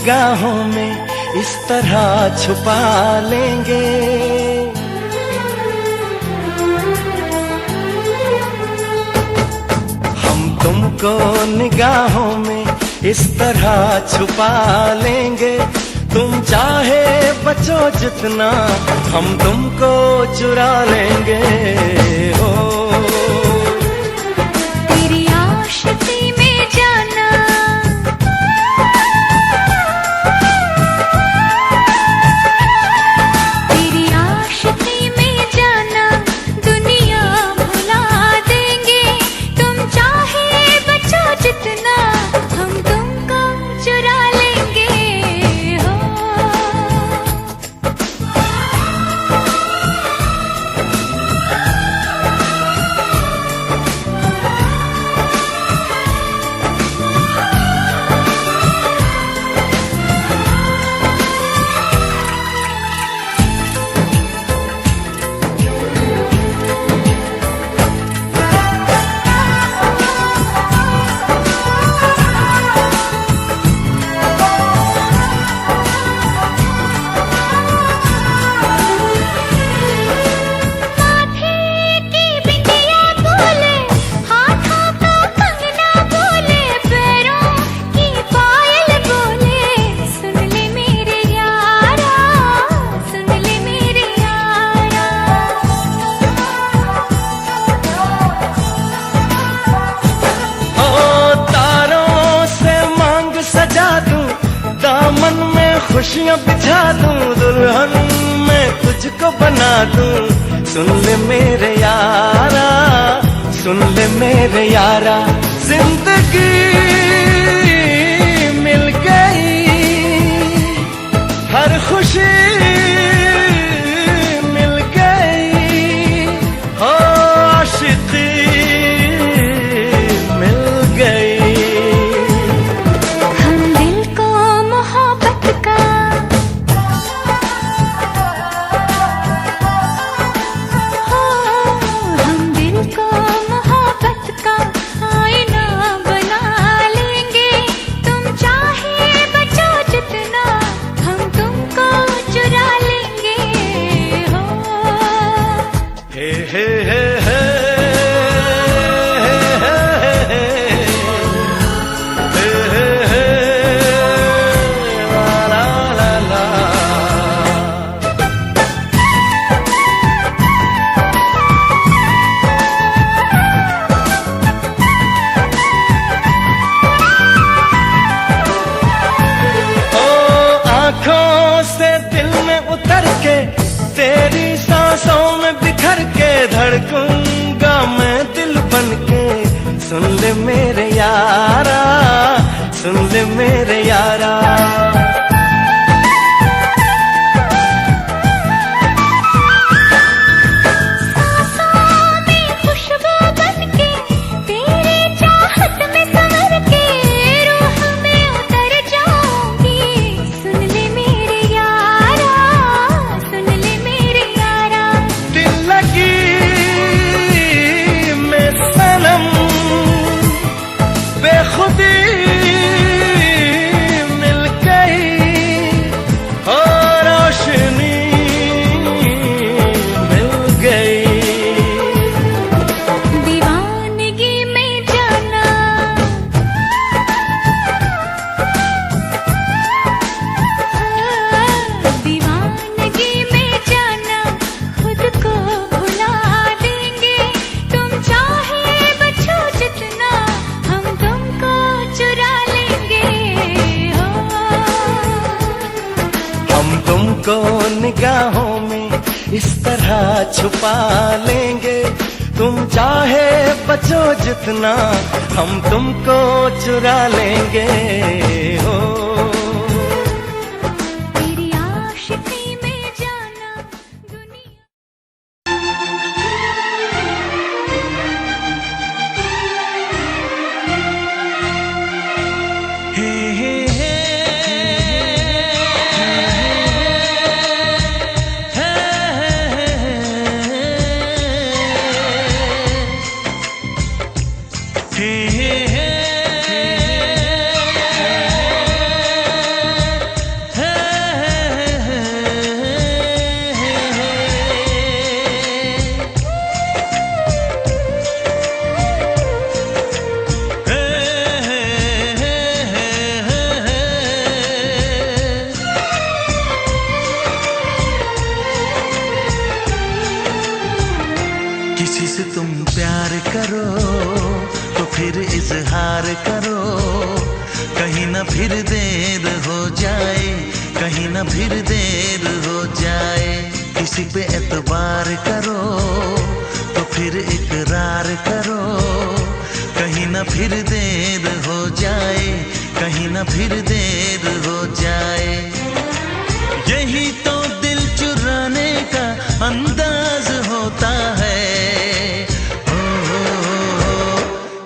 निगाहों में इस तरह छुपा लेंगे। हम तुमको निगाहों में इस तरह छुपा लेंगे। तुम चाहे बचो जितना हम तुमको चुरा लेंगे। हो तेरी आशिकी में जाना, तेरी आशिकी में जाना दुनिया भुला देंगे। तुम चाहे बचो जितना हम तुमको चुरा लेंगे। हो खुशियाँ बिछा दूं, दुल्हन मैं तुझको बना दूं। सुन ले मेरे यारा, सुन ले मेरे यारा, जिंदगी मिल गई, हर खुशी मिल गई। हो आशिकी मिल गई। तेरी सांसों में बिखर के धड़कूंगा मैं दिल बन के। सुन ले मेरे यारा, सुन ले मेरे यारा। तुमको निगाहों में इस तरह छुपा लेंगे। तुम चाहे बचो जितना हम तुमको चुरा लेंगे। हो तेरी आशिकी में जाना दुनिया। किसी से तुम प्यार करो तो फिर इजहार करो, कहीं ना फिर देर हो जाए, कहीं ना फिर देर हो जाए। किसी पे एतबार करो तो फिर इकरार करो, कहीं ना फिर देर हो जाए, कहीं ना फिर देर हो जाए। यही तो दिल चुराने का अंदाज होता है।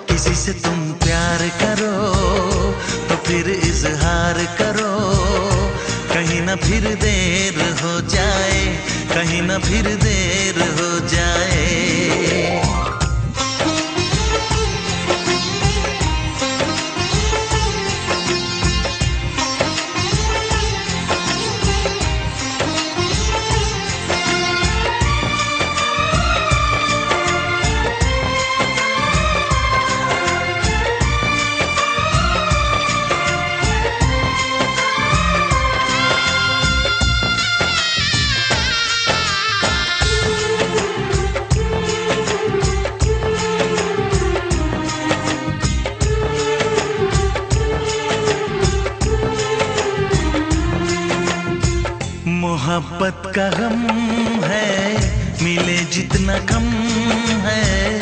किसी से तुम प्यार करो तो फिर इजहार करो, कहीं ना फिर देर हो जाए, कहीं ना फिर देर हो जाए। मोहब्बत का गम है, मिले जितना कम है,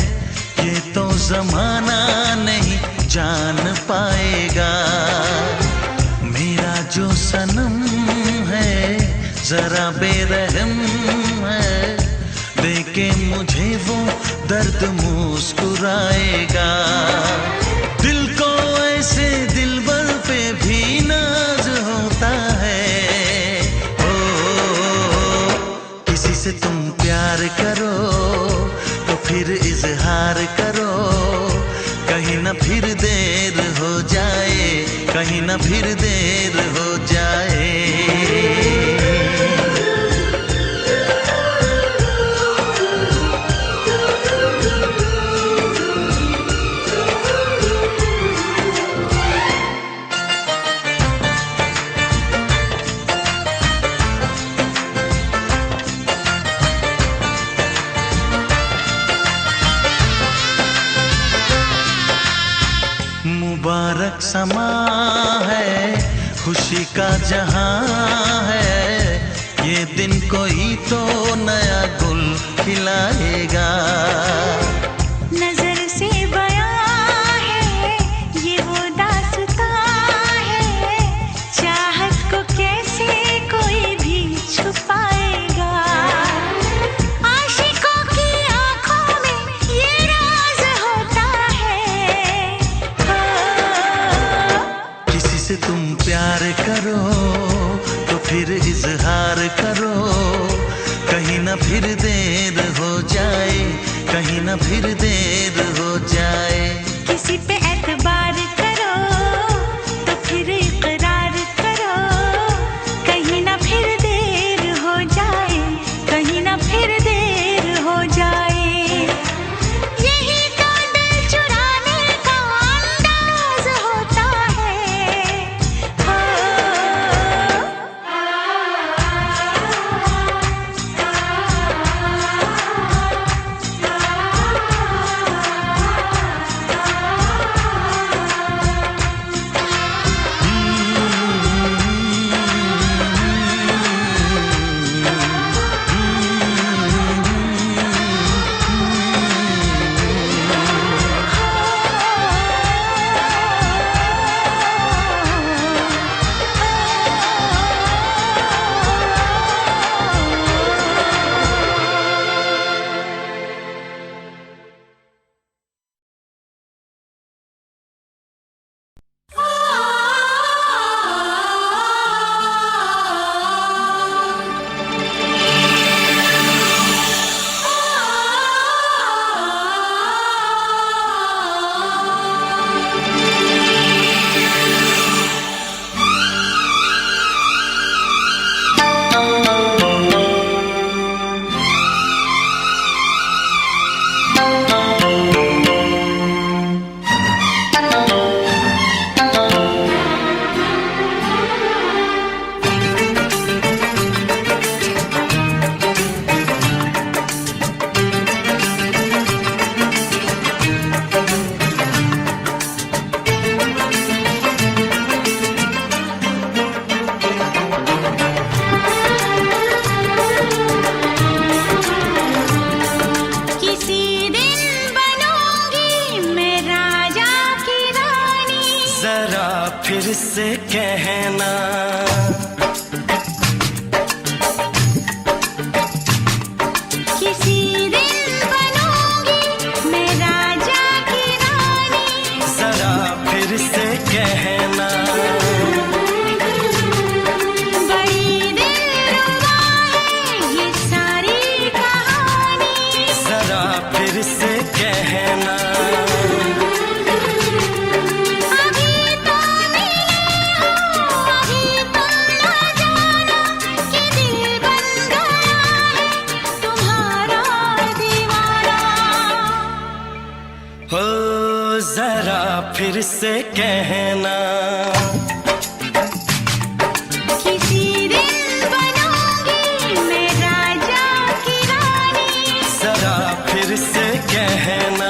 ये तो जमाना नहीं जान पाएगा। मेरा जो सनम है जरा बेरहम है, देखे मुझे वो दर्द मुस्कुराएगा। दिल को ऐसे दिलबर पे भी नाज होता है। किसी से तुम प्यार करो तो फिर इजहार करो, कहीं ना फिर देर हो जाए, कहीं ना फिर देर हो जाए। मुबारक समा है, खुशी का जहां है, ये दिन कोई तो नया गुल खिलाएगा। नजर से बयां है ये वो दास्तां है, चाहत को कैसे कोई भी छुपाएगा। आशिकों की आंखों में ये राज होता है। किसी से तुम प्यार करो तो फिर इजहार करो, कहीं ना फिर देर हो जाए, कहीं ना फिर देर हो जाए। किसी पे एतबार करो तो फिर इकरार करो, कहीं ना फिर देर हो जाए, कहीं ना फिर देर हो जाए। यही तो दिल चुराने का अंदाज होता है। फिर से कहना। किसी दिन बनूंगी मैं राजा की रानी, जरा फिर से कहना। बड़ी दिलरुबा है ये सारी कहानी, जरा फिर से कहना। अभी तो मिले हो, अभी तुम ना जाना कि दिल बन गया है तुम्हारा दीवाना। हो जरा फिर से कहना। किसी दिन बनूंगी मैं राजा की रानी, जरा फिर से कहना।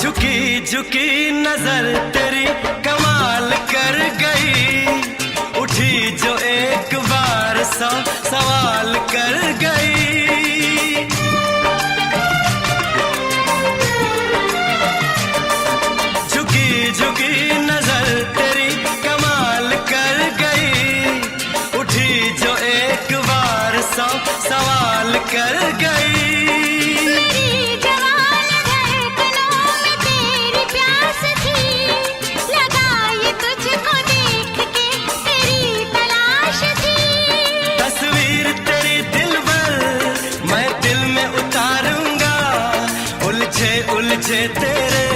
झुकी झुकी नजर तेरी कमाल कर गई, उठी जो एक बार 100 सवाल कर गई। झुकी झुकी नजर तेरी कमाल कर गई, उठी जो एक बार 100 सवाल कर गई। मेरी जवान धड़कनों में तेरी प्यास थी, लगाई तुझको देख के तेरी तलाश थी। तस्वीर तेरी दिल भर मैं दिल में उतारूंगा, उलझे उलझे तेरे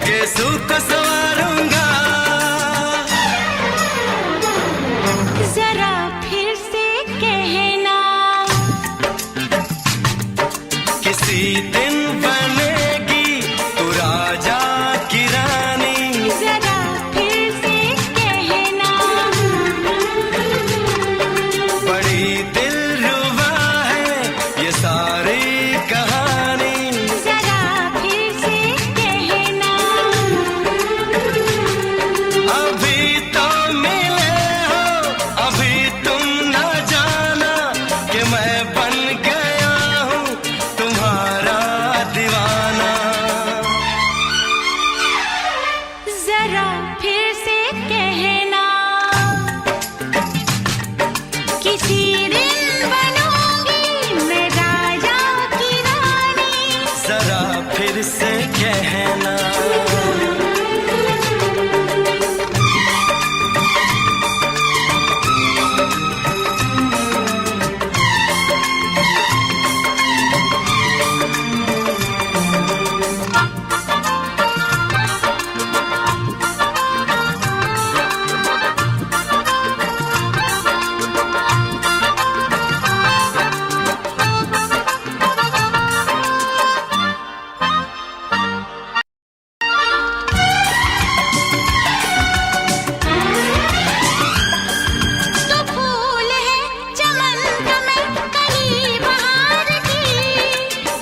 गेसू को संवारूंगा। जरा फिर से कहना, किसी दिन बनेगी तू राजा की रानी, जरा फिर से कहना। बड़ी दिलरुबा है ये सारी कहानी। जरा फिर से कहना, अभी तो मिले हो, अभी तुम ना जाना कि मैं बन गया हूँ तुम्हारा दीवाना। जरा फिर से कहना, किसी दिन बनूंगी मैं राजा की रानी, जरा फिर से कहना। तो फूल है चमन का मैं कली बहार की,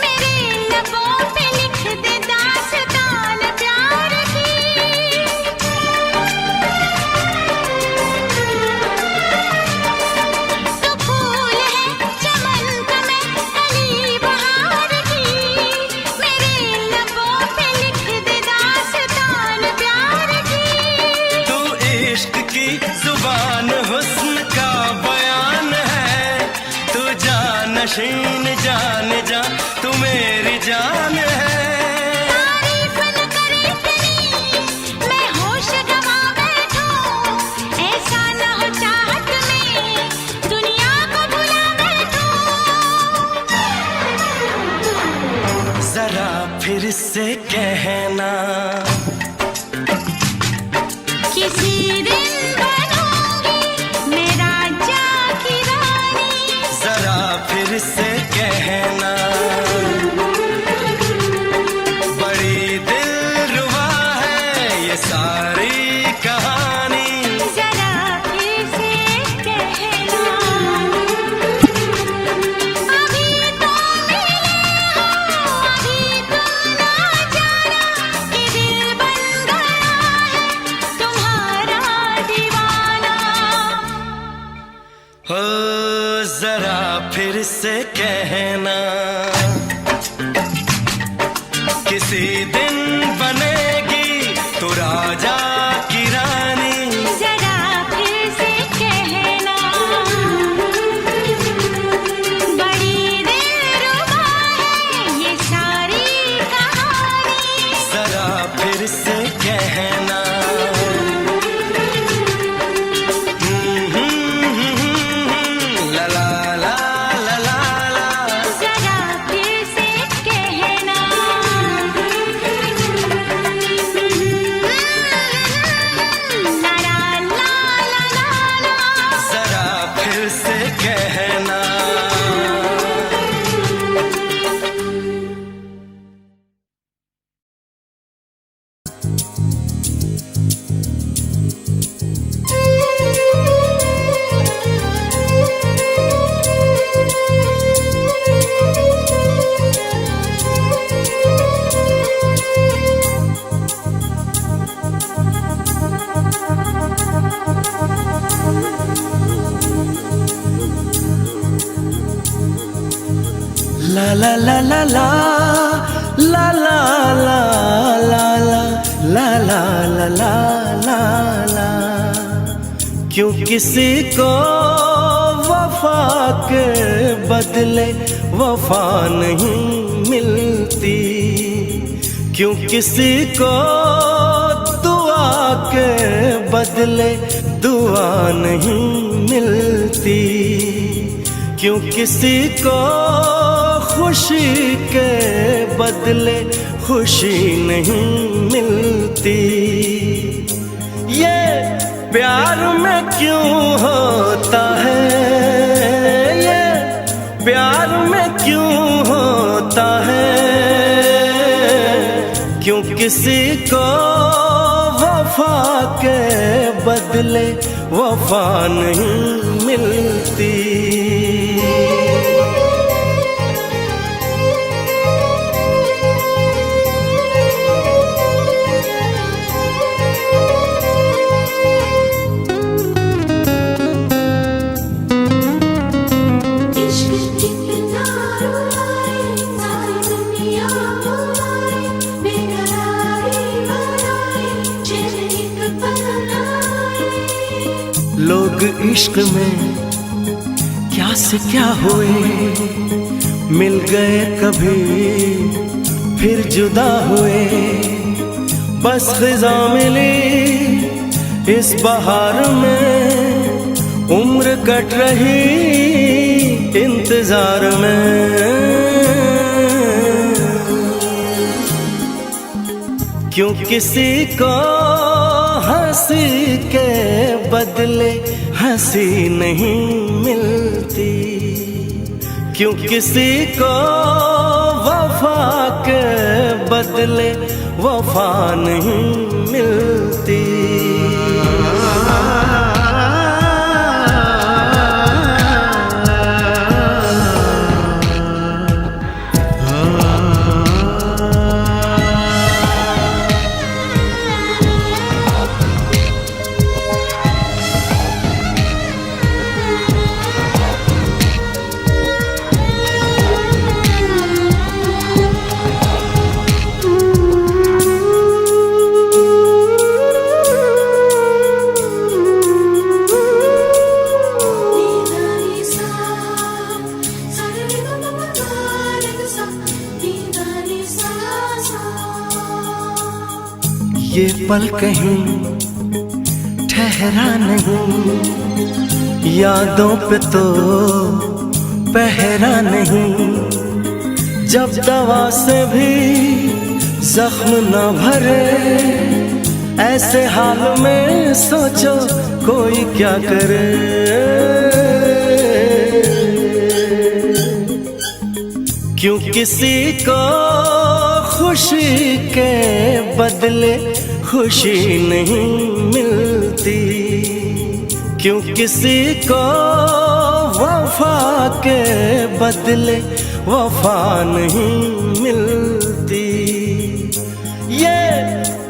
मेरे लबों पे लिख दे दास्तान प्यार की। तो फूल है चमन का मैं कली बहार की, मेरे लबों पे लिख दे दास्तान प्यार की। तू इश्क की जुबान हुस्न का बयान है, तू जानशीन जान जा तू मेरी जान है। तारीफ न करे इतनी मैं होश गवा बैठूं, ऐसा न हो चाहत में दुनिया को भुला बैठूं। जरा फिर से कहना, किसी दिन बनूंगी मैं राजा की रानी, जरा फिर से कहना। बड़ी हो जरा फिर से कहना, किसी दिन बनेगी तू राजा की रानी। जरा फिर से कहना, बड़ी दिलरुबा है ये सारी कहानी। जरा फिर से कहना, ला ला ला ला ला ला। जरा फिर से कहना, ला ला ला ला ला। जरा फिर से कहना। ला ला ला ला ला ला ला ला ला ला ला ला ला ला ला। क्यों किसी को वफा के बदले वफा नहीं मिलती, क्यों किसी को दुआ के बदले दुआ नहीं मिलती, क्यों किसी को खुशी के बदले खुशी नहीं मिलती। ये प्यार में क्यों होता है, ये प्यार में क्यों होता है, क्यों किसी को वफा के बदले वफा नहीं मिलती। लोग इश्क में क्या से क्या हुए, मिल गए कभी फिर जुदा हुए। बस खिज़ा मिली इस बहार में, उम्र कट रही इंतजार में। क्यों किसी को हंसी के बदले हंसी नहीं मिलती, क्यों किसी को वफा के बदले वफा नहीं मिलती। ये पल कहीं ठहरा नहीं, यादों पे तो पहरा नहीं। जब दवा से भी जख्म न भरे, ऐसे हाल में सोचो कोई क्या करे। क्यों किसी को खुशी के बदले खुशी नहीं मिलती, क्यों किसी को वफा के बदले वफा नहीं मिलती। ये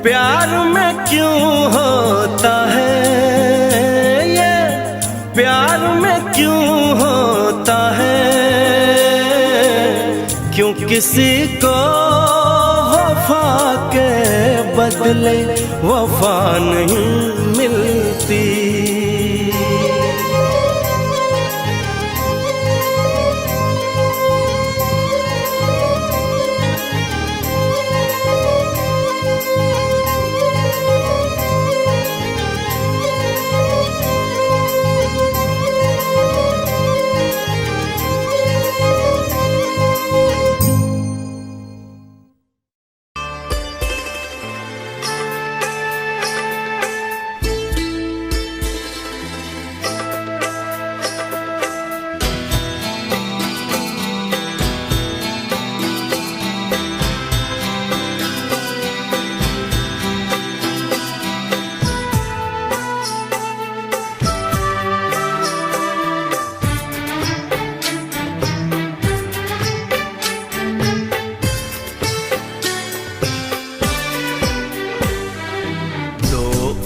प्यार में क्यों होता है, ये प्यार में क्यों होता है, क्यों किसी को वफा के बदले वफा नहीं मिलती।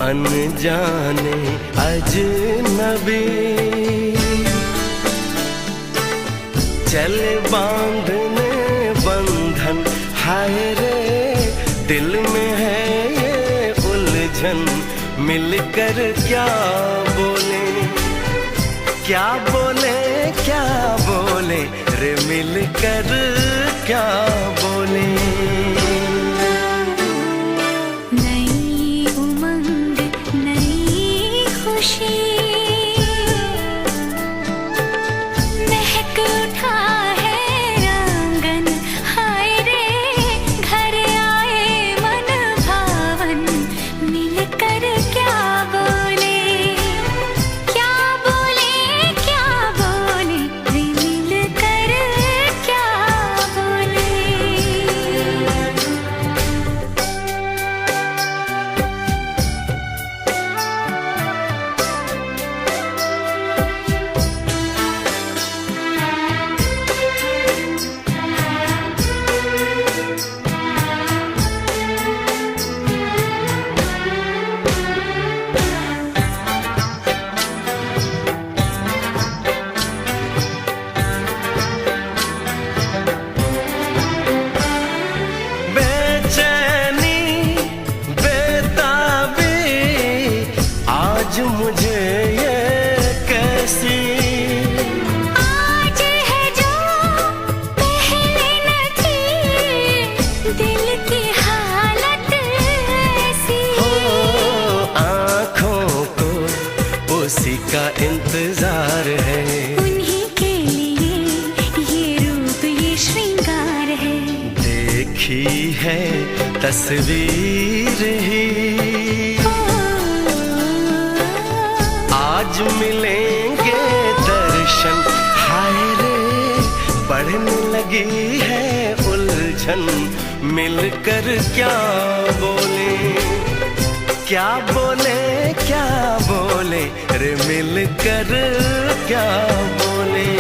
अनजाने अजनबी चले बांधने बंधन, हाय रे दिल में है ये उलझन। मिलकर क्या बोले, क्या बोले, क्या बोले रे, मिलकर क्या बोले। मुझे ये कैसी आज है जो पहले न थी, दिल की हालत ऐसी हो, आँखों को उसी का इंतजार है। उन्हीं के लिए ये रूप ये श्रृंगार है। देखी है तस्वीर ही, आज मिलेंगे दर्शन, हाय रे बढ़ने लगी है उलझन। मिलकर क्या बोले, क्या बोले, क्या बोले रे, मिलकर क्या बोले।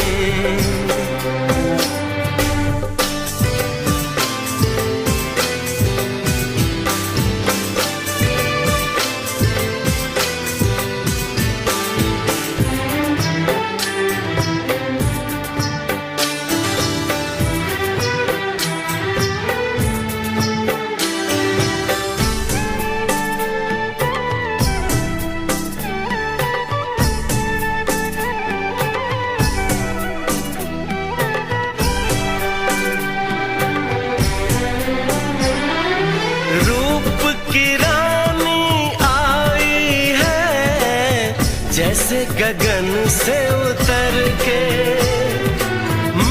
जैसे गगन से उतर के,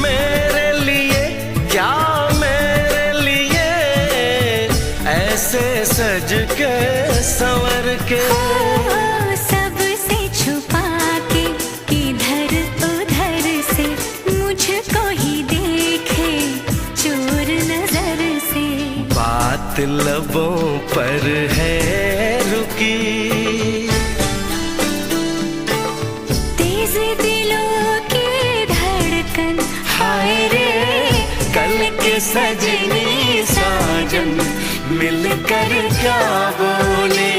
मेरे लिए क्या मेरे लिए ऐसे सज के संवर के। सबसे छुपा के इधर उधर से मुझको ही देखे चोर नजर से। बात लबों पर है रुकी, दिलों की धड़कन, हाय रे कल के सजनी साजन। मिलकर क्या बोले,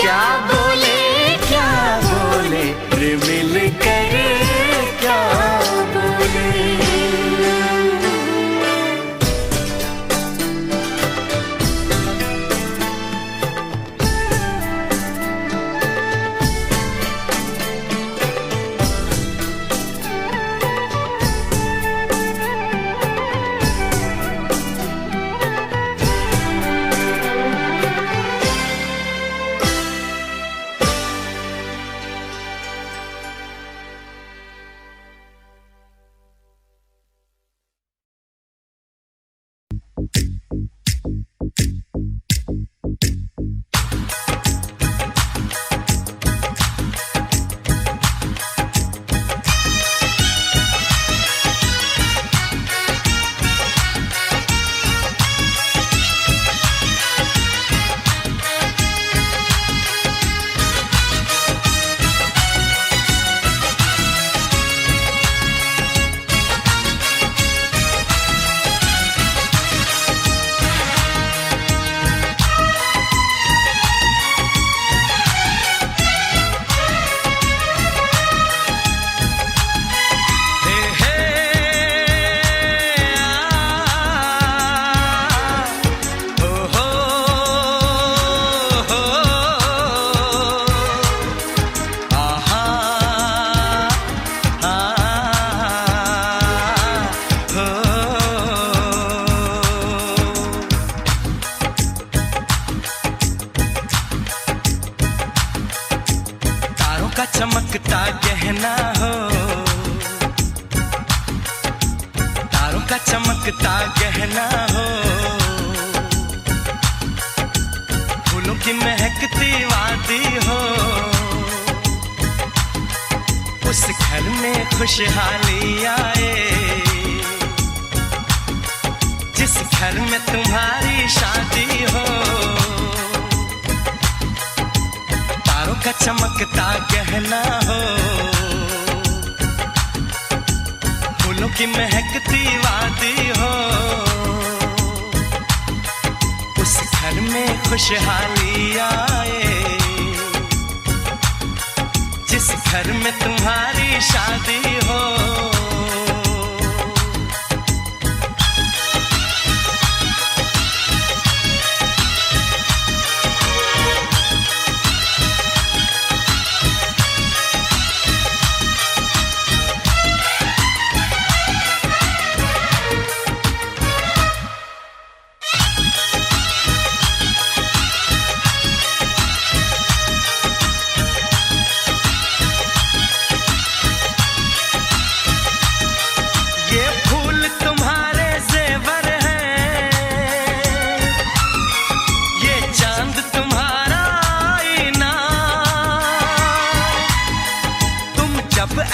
क्या बोले, क्या बोले रे, मिलकर गहना हो, तारों का चमकता गहना हो, फूलों की महकती वादी हो, उस घर में खुशहाली आए जिस घर में तुम्हारी शादी हो। तारों का चमकता गहना हो, फूलों की महकती वादी हो, उस घर में खुशहाली आए जिस घर में तुम्हारी शादी हो।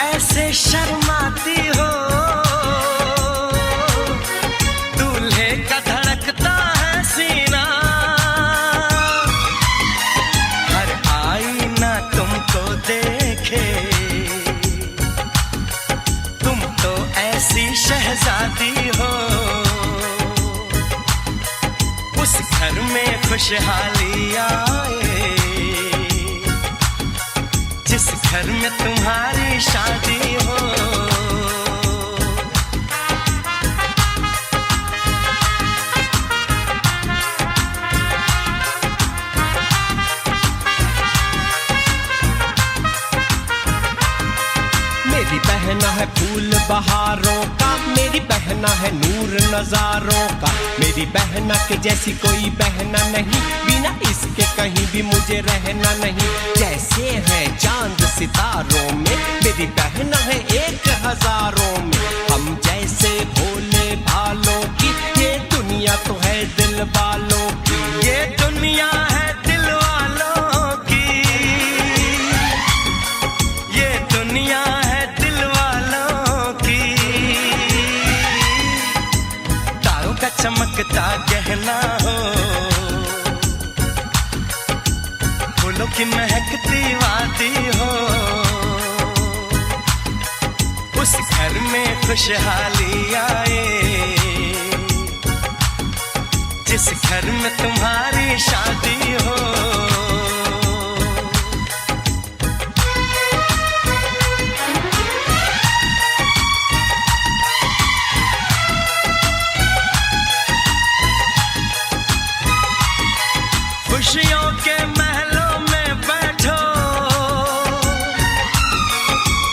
ऐसे शर्माती हो, दूल्हे का धड़कता है सीना, हर आईना तुमको देखे, तुम तो ऐसी शहजादी हो। उस घर में खुशहाली आए जिस घर में तुम्हारी शादी हो। मेरी बहना है फूल बहारों का, मेरी बहना है नूर नजारों का, मेरी बहना के जैसी कोई बहना नहीं, बिना इसके कहीं भी मुझे रहना नहीं। जैसे है चांद सितारों में, मेरी बहना है एक हजारों में, हम जैसे भोले भालों की, ये दुनिया तो है दिल वालों की, ये दुनिया है दिल वालों की, ये दुनिया है दिल वालों की। तारों का चमकता गहना हो, फूलों की महकती वादी हो, उस घर में खुशहाली आए जिस घर में तुम्हारी शादी हो। खुशियों के महलों में बैठो,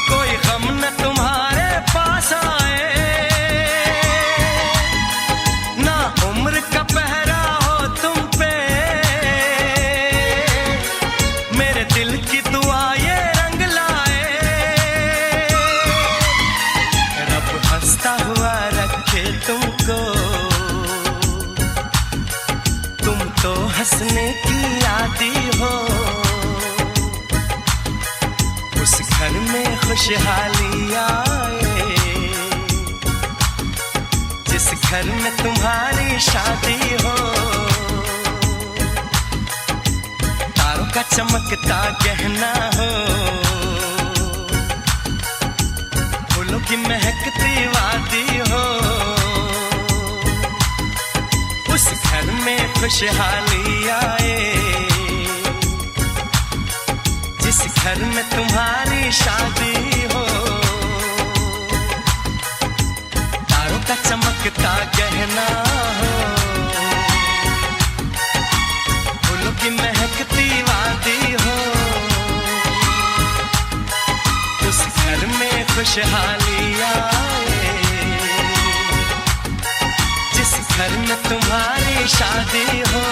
कोई गम न तुम्हारे पास आए, ना उम्र का पहरा हो तुम पे, मेरे दिल की दुआ ये रंग लाए, रब हंसता हुआ रखे तुमको, तुम तो हंसने की आदी हो। उस घर में खुशहाली आए जिस घर में तुम्हारी शादी हो। तारों का चमकता गहना हो, फूलों की महकती वादी हो, उस घर में खुशहाली आए जिस घर में तुम्हारी शादी हो। तारों का चमकता गहना हो, फूलों की महकती वादी हो, उस घर में खुशहाली आए जिस घर में तुम्हारी शादी हो।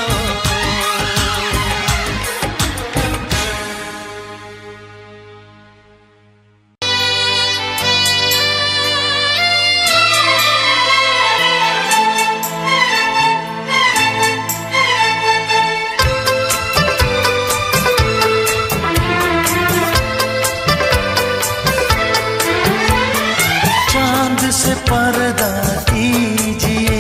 चांद से पर्दा कीजिए,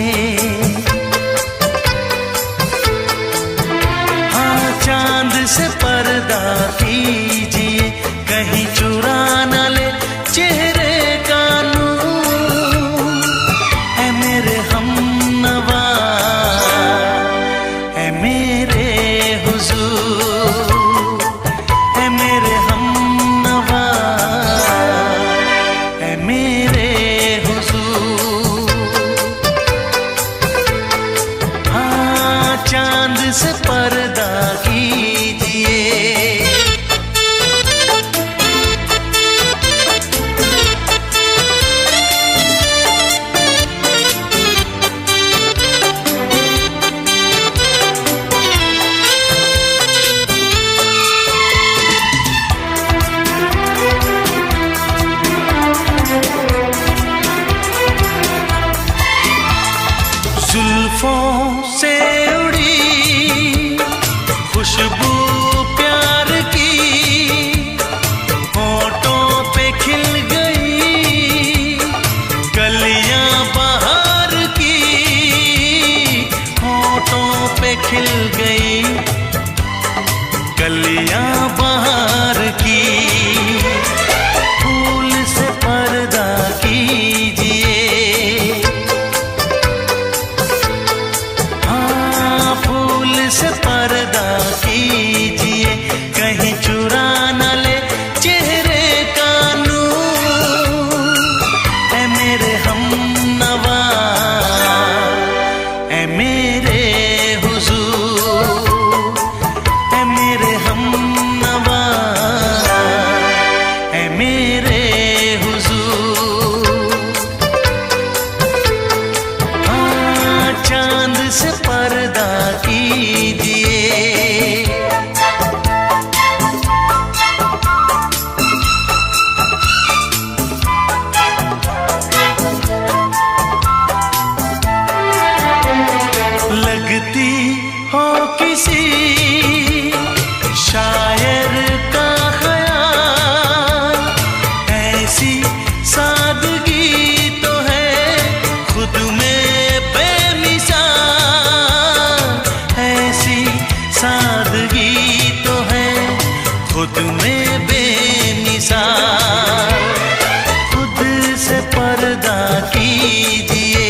हाँ चांद से पर्दा कीजिए, कहीं चुरा न ले चेहरे का नूर। है मेरे हमनवा, है मेरे हुजूर, है मेरे हमनवा, है मेरे हुजूर। हाँ चांद से पर्दा कीजिए। जुल्फों से उड़ी खुशबू प्यार की, होठों पे खिल गई कलियां बहार की, होठों पे खिल गई कलियां बहार की। फूल से पर्दा कीजिए, से पर्दा कीजिए, कहीं चुरा न ले चेहरे का नूर। है मेरे हमनवा, है मेरे हुजूर, है मेरे हमनवा, है मेरे हुजूर। हाँ चांद से पर्दा कीजिए। लगती हो किसी शायर का ख़याल, ऐसी सादगी तो है खुद में बेमिसाल, ऐसी सादगी तो है खुद में बेमिसाल। खुद से पर्दा कीजिए,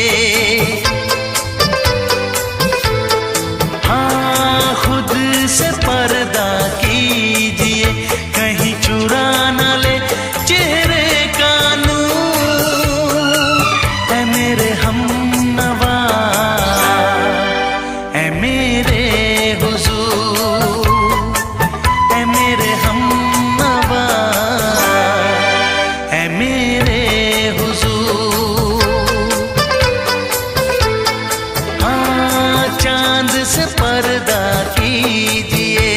हाँ खुद से पर्दा कीजिए, कहीं चुरा न ले चेहरे का नूर। है मेरे हमनवा, है मेरे हुजूर, है मेरे हमनवा, है मेरे हुजूर। हाँ चांद से पर्दा कीजिए।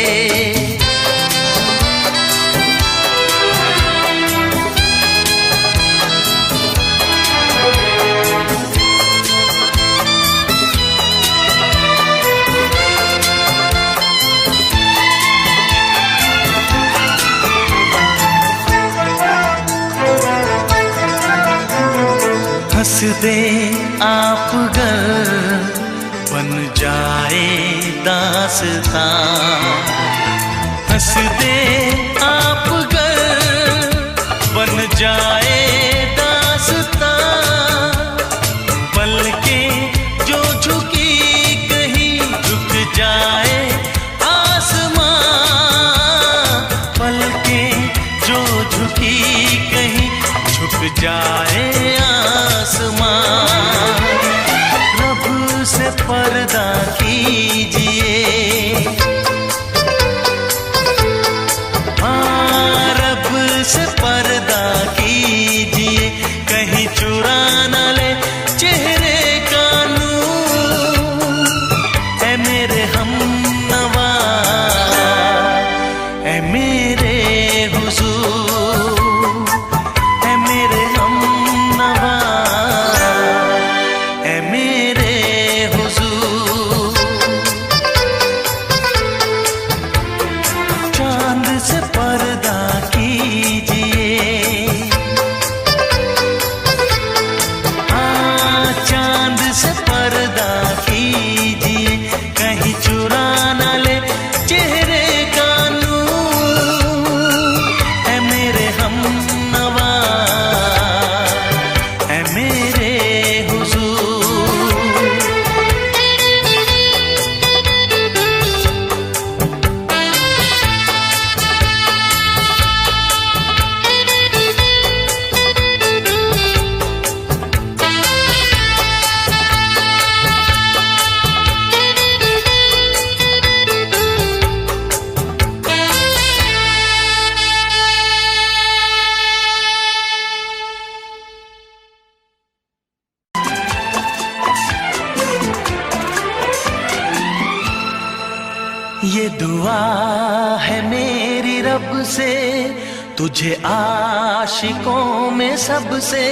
हंस दे आप गर बन जाए दास्तां, हंस दे आप गर बन जाए दास्तां। पलकें जो झुकी कहीं झुक जाए आसमां, पलकें जो झुकी कहीं झुक जाए आसमां। रब से पर्दा कीजिए, हाँ रब से पर्दा कीजिए, कहीं चुरा न ले चेहरे का नूर। है मेरे हमनवा, है मेरे हुजूर, है मेरे हमनवा, ये दुआ है मेरी रब से, तुझे आशिकों में सबसे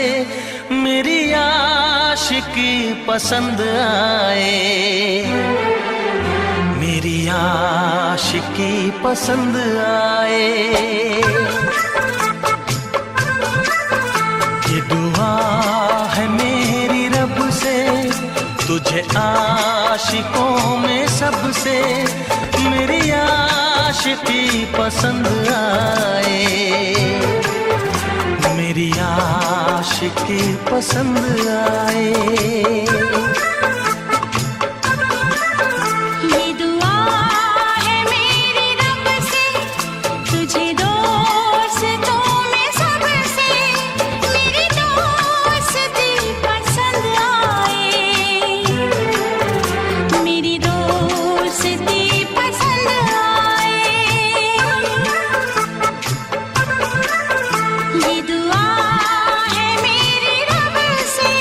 मेरी आशिकी पसंद आए, मेरी आशिकी पसंद आए। ये दुआ है मेरी रब से, तुझे आशिकों में सबसे मेरी आशिकी पसंद आए, मेरी आशिकी पसंद आए। ये दुआ है मेरी रब से, तुझे दोस्तों में सबसे मेरी दोस्ती पसंद आए, मेरी दोस्ती पसंद आए। ये दुआ है मेरी रब से।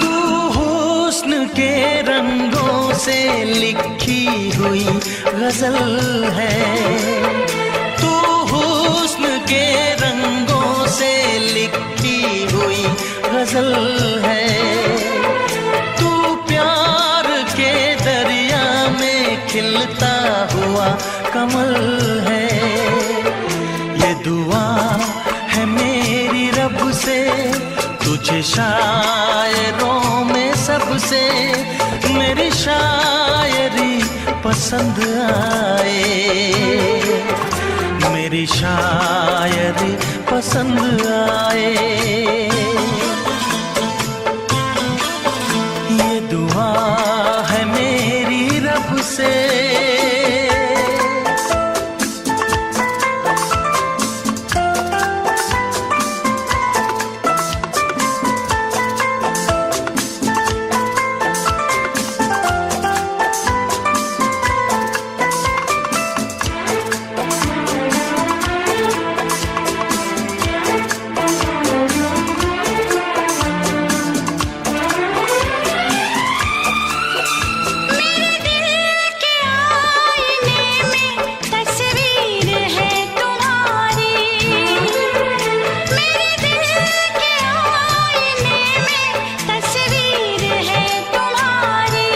तू हुस्न के रंगों से लिखी हुई गजल है, तू हुस्न के रंगों से लिखी हुई गजल है, तू प्यार के दरिया में खिलता हुआ कमल है। ये दुआ है मेरी रब से, तुझे शायरों में सबसे मेरी शायरी पसंद आए, मेरी शायरी पसंद आए। ये दुआ है मेरी रब से। मेरे दिल के आईने में तस्वीर है तुम्हारी, मेरे दिल के आईने में तस्वीर है तुम्हारी।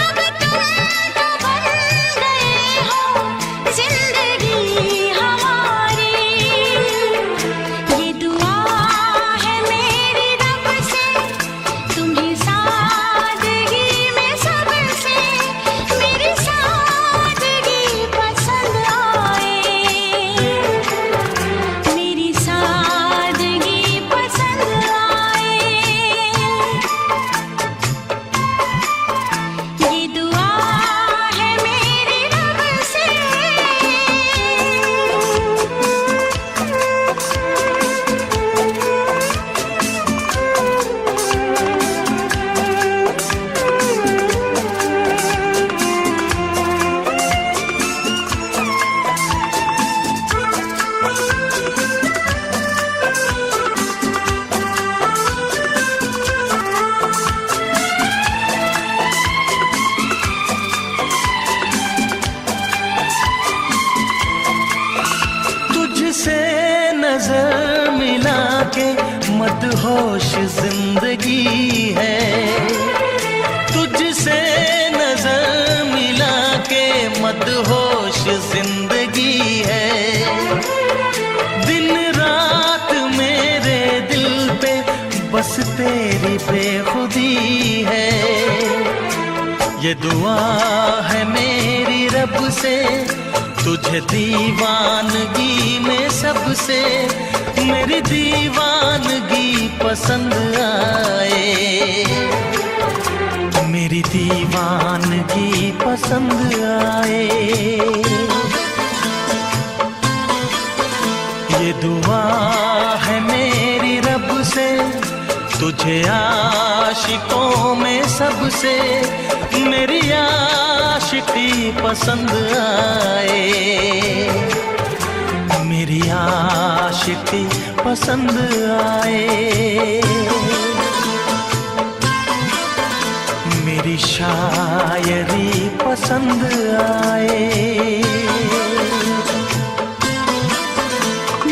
अब तुम तो बन गए हो जिंदगी हमारी। ये दुआ है मेरी रब से, तुम्हें सादगी में सबसे मेरी सादगी पसंद आए, मेरी सादगी पसंद आए। ये दुआ है मेरी रब से। तुझसे नजर मिला के मदहोश जिंदगी है, तुझसे नजर मिला के मदहोश जिंदगी है। दिन रात मेरे दिल पे बस तेरी बेखुदी है। ये दुआ है मेरी रब से, तुझे दीवानगी में सबसे मेरी दीवानगी पसंद आए, मेरी दीवानगी पसंद आए। ये दुआ है मेरी रब से, तुझे मुझे आशिकों में सबसे मेरी आशिकी पसंद आए, मेरी आशिकी पसंद आए, मेरी शायरी पसंद आए,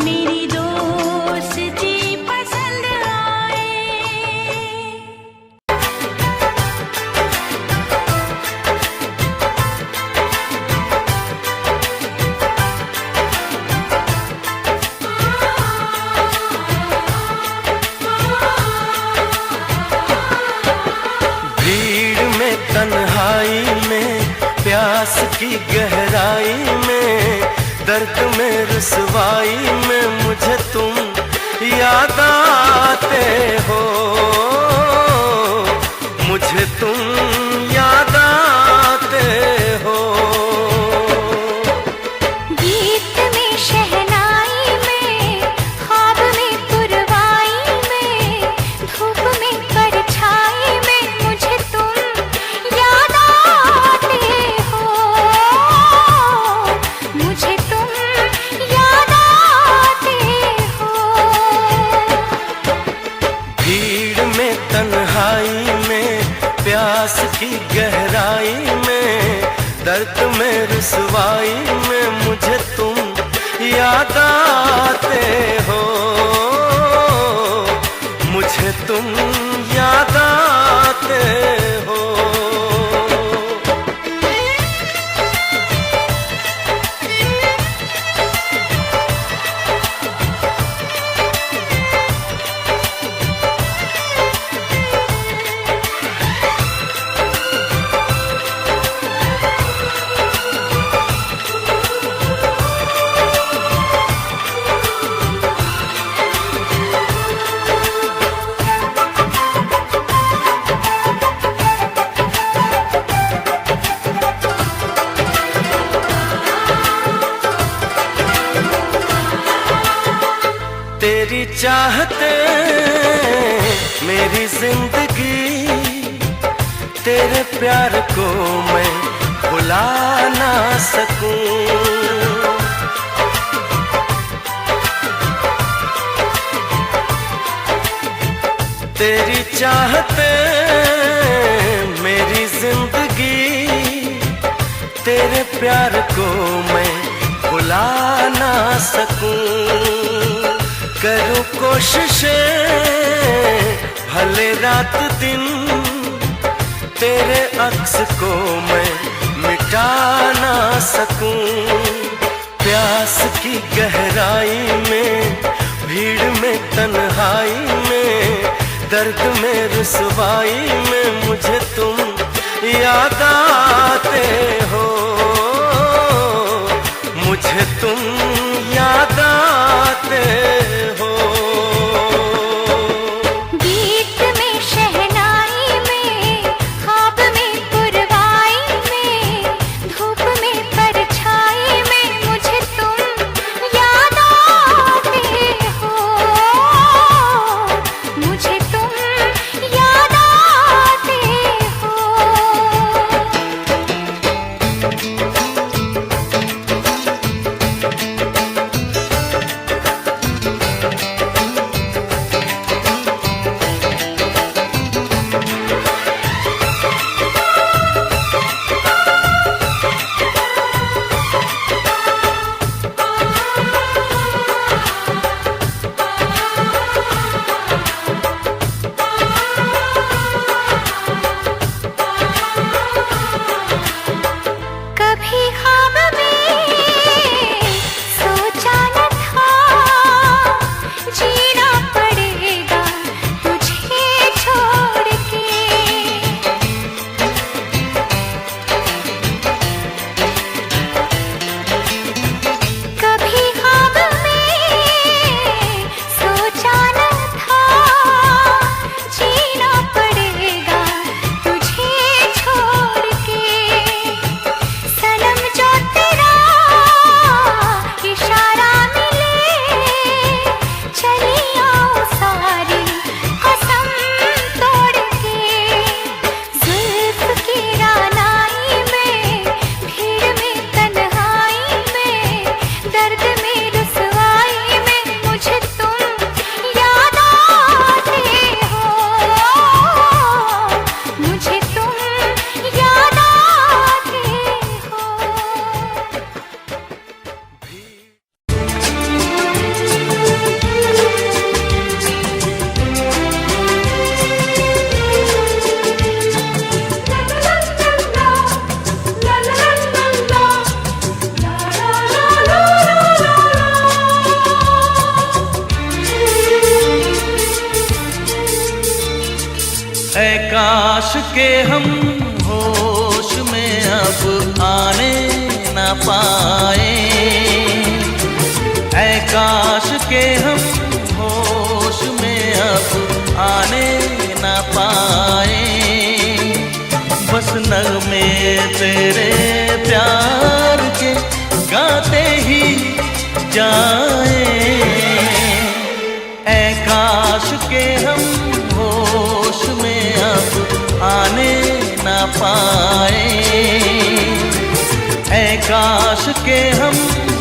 मेरी दोस्ती पसंद आए। भीड़ में तन्हाई में प्यास की गहराई में दर्द में रुसवाई में मुझे तुम याद आते हो, मुझे तुम याद आते हो। गीत में शहनाई में ख्वाब में पुरवाई में धूप में परछाई में मुझे तुम याद आते हो, मुझे तुम याद आते हो। भीड़ में तन्हाई में प्यास की गहराई में दर्द में रुसवाई में मुझे तुम याद आते हो, मुझे तुम याद आते हो। तेरी चाहते मेरी जिंदगी, तेरे प्यार को मैं भुला ना सकूं। तेरी चाहते मेरी जिंदगी, तेरे प्यार को मैं भुला ना सकूं। करूं कोशिशें भले रात दिन, तेरे अक्स को मैं मिटा ना सकूं। प्यास की गहराई में भीड़ में तन्हाई में दर्द में रुसवाई में मुझे तुम याद आते हो, मुझे तुम याद आते हो। गीत में शहनाई में ख्वाब में पुरवाई में धूप में परछाई में मुझे तुम याद आते हो, मुझे तुम याद आते हो। काश के हम होश में अब आने न पाए, ऐ काश के हम होश में अब आने न पाए। बस नगमे तेरे प्यार के गाते ही जाए, ऐ काश के हम होश में अब आने न पाए, ऐ काश के हम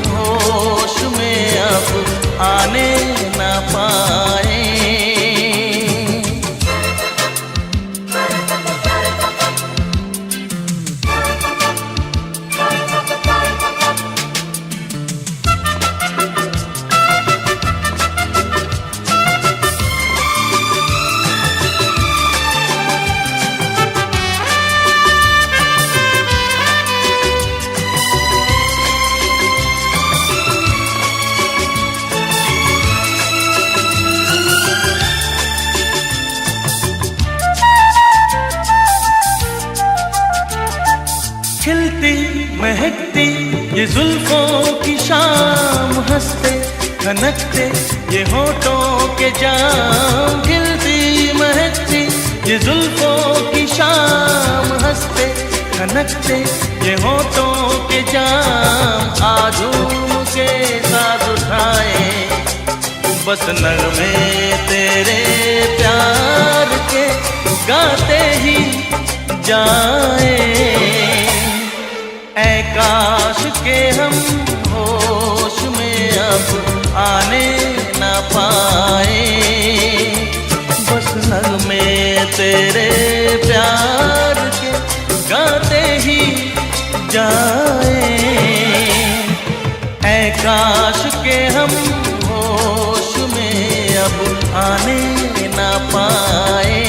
होश में अब आने न पाए। खिलती महकती ये जुल्फों की शाम, हंसते खनकते ये होठों के जाम। खिलती महकती ये जुल्फों की शाम, हंसते खनकते ये होठों के जाम। आजूम के साथ उठाए बस नगमे तेरे प्यार के गाते ही जाए, ऐ काश के हम होश में अब आने न पाए। बस नगमे तेरे प्यार के गाते ही जाए, ऐ काश के हम होश में अब आने न पाए।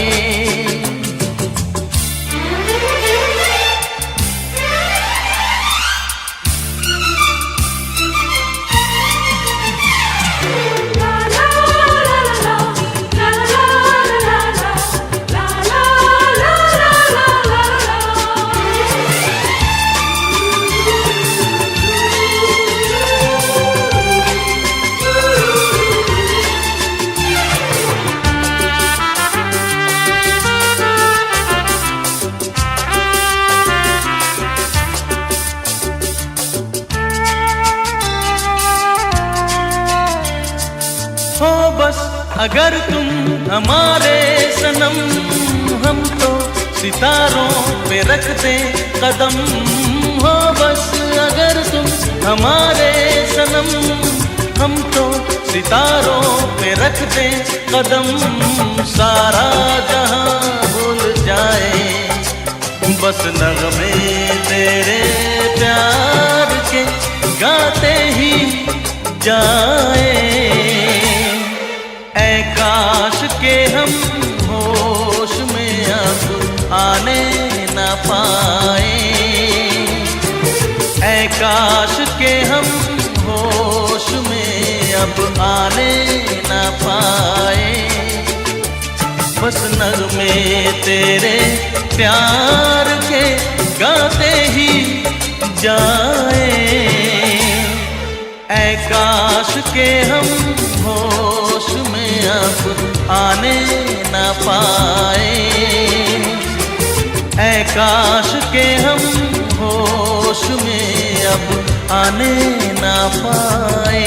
हो बस अगर तुम हमारे सनम, हम तो सितारों पे रखते कदम। हो बस अगर तुम हमारे सनम, हम तो सितारों पे रखते कदम। सारा जहां भूल जाए बस नगमे तेरे प्यार के गाते ही जाए, ऐ काश के हम होश में अब आने न पाए, ऐ काश के हम होश में अब आने न पाए। बस नगमे तेरे प्यार के गाते ही जाए, ऐ काश के हम होश में अब आने न पाए, ऐ काश के हम होश में अब आने न पाए।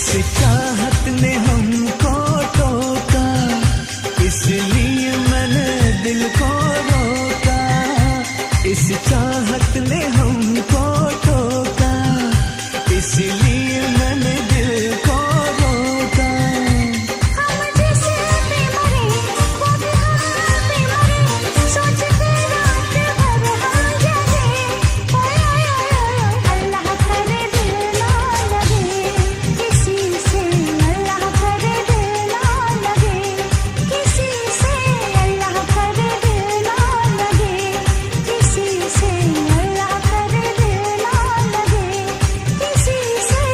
इस चाहत ने हमको टोका, इसलिए मैंने दिल को रोका। इस चाहत ने हमको टोका, इसलिए मैंने दिल को रोका। हम जिसे पे मरे वो भी हम पे मरे, सोच के रात भर हम जगे। अल्लाह करे दिल ना लगे किसी से, अल्लाह करे दिल ना लगे किसी से, अल्लाह करे दिल ना लगे किसी से, अल्लाह करे दिल ना लगे किसी से।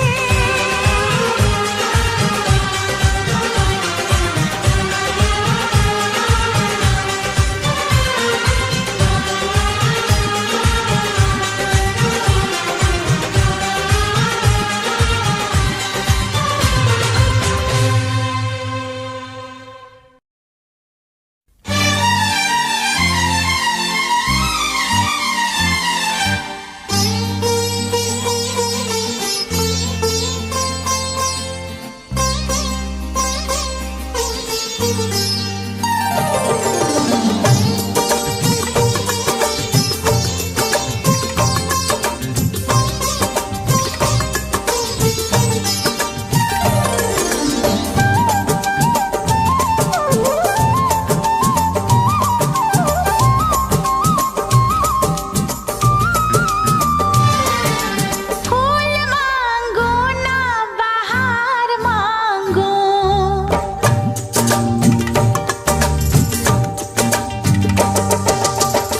फूल मांगो ना बहार मांगो,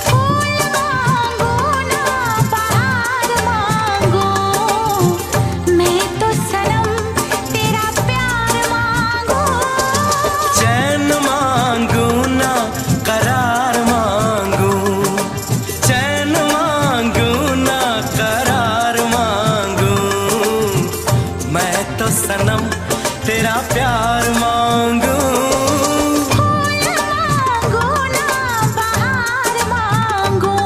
फूल मांगो ना बहार मांगो, मैं तो सनम तेरा प्यार मांगो। चैन मांगू ना करार मांगू, चैन मांगू ना करार मांगू, मैं तो सनम तेरा प्यार मांगू। फूल मांगो ना बहार मांगो।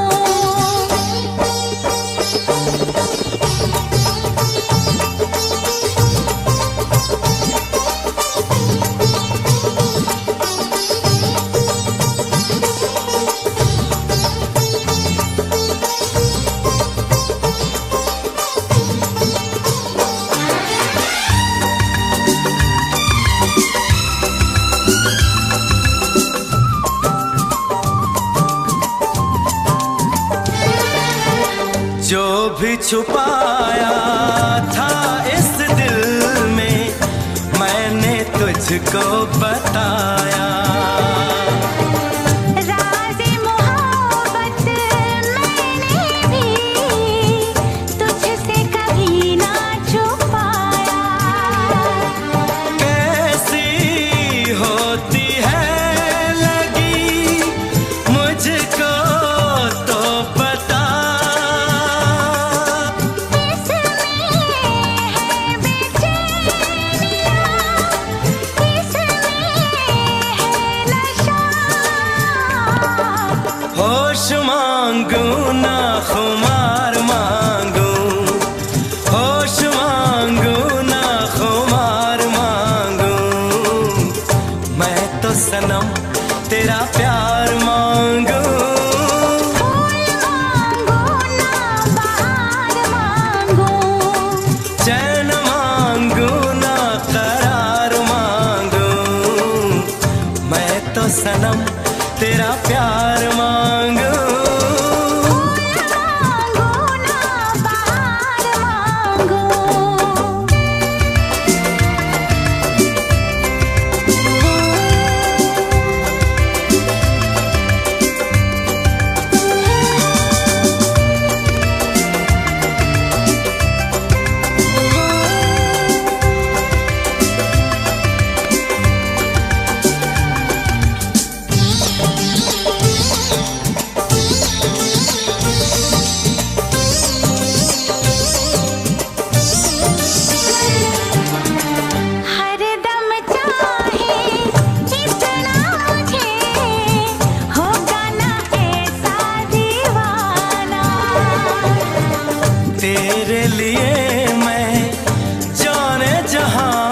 जो भी छुपाया था इस दिल में, मैंने तुझको बताया। राज़े मोहब्बत मैंने भी तुझसे कभी ना छुपाया। कैसी होती है लगी मुझको तो बता, इसमें है बेचैनियाँ, इसमें है नशा। होश मांगू ना खुमार मांगू, होश मांगू ना खुमार मांगू, मैं तो सनम तेरा प्यार मांगू। फूल मांगो ना बहार मांगो, चैन मांगू ना करार मांगू, मैं तो सनम तेरा प्यार मांगू। फूल मांगो ना बहार मांगो। तेरे लिए मैं जाने जहां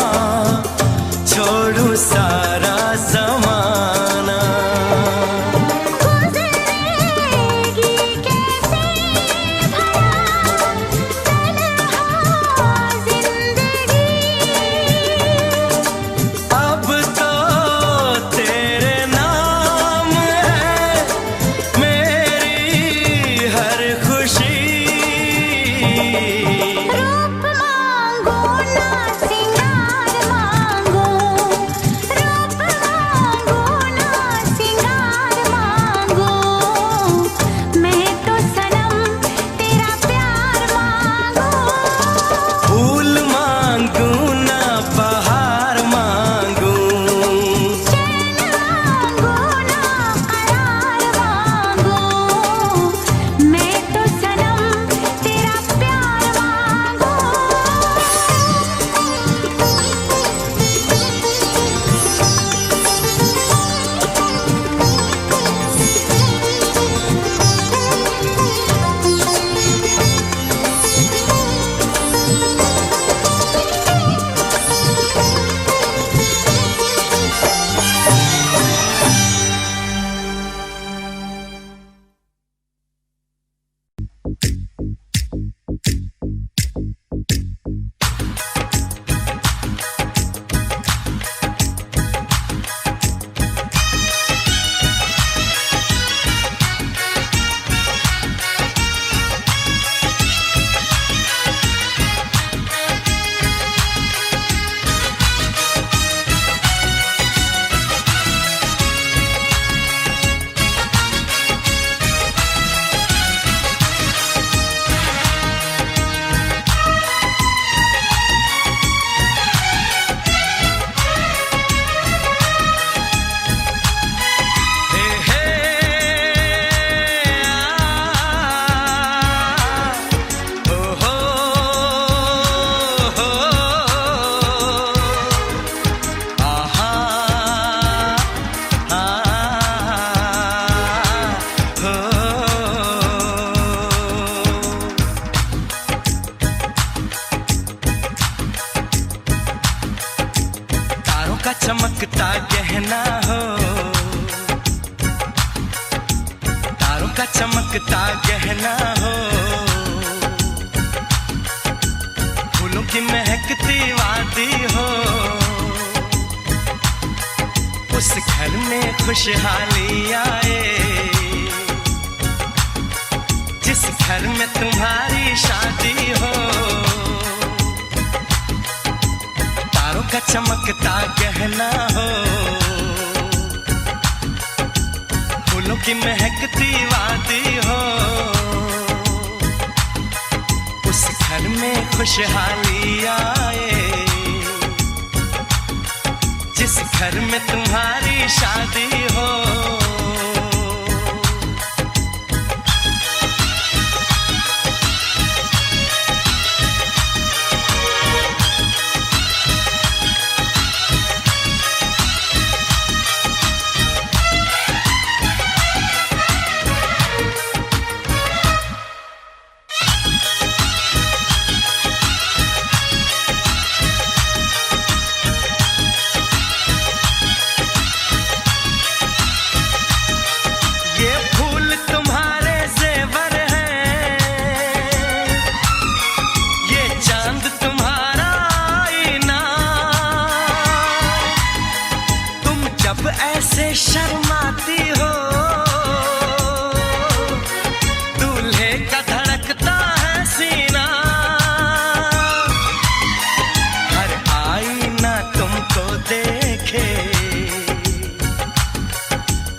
चमकता गहना हो, तारों का चमकता गहना हो, फूलों की महकती वादी हो, उस घर में खुशहाली आए जिस घर में तुम्हारी शादी हो। तारों का चमकता गहना हो, फूलों की महकती वादी हो, उस घर में खुशहाली आए जिस घर में तुम्हारी शादी हो। ऐसे शर्माती हो, दूल्हे का धड़कता है सीना, हर आईना तुमको देखे,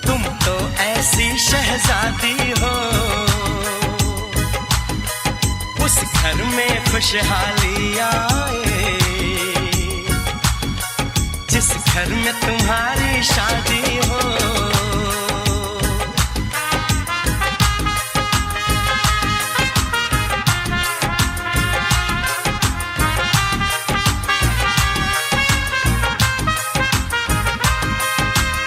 तुम तो ऐसी शहजादी हो, उस घर में खुशहाली आए जिस घर में तुम्हारी शादी हो।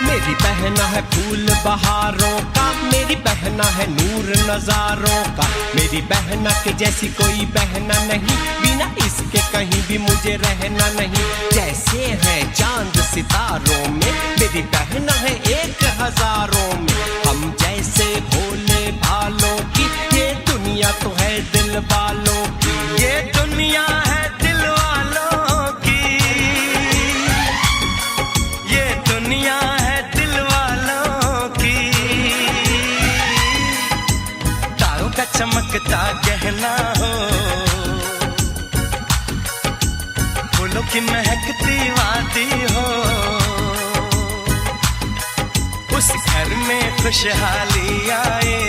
मेरी बहना है फूल बहारों का, मेरी बहना है नूर नजारों का, मेरी बहना के जैसी कोई बहना नहीं, बिना इसके कहीं भी मुझे रहना नहीं। जैसे है चांद सितारों में, मेरी बहना है 1000 में, हम जैसे भोले भालों की, ये दुनिया तो है दिल वालों की, ये दुनिया है दिल वालों की, ये दुनिया है दिल वालों की। तारों का चमकता गहना हो, फूलों की महकती वादी हो, उस घर में खुशहाली आए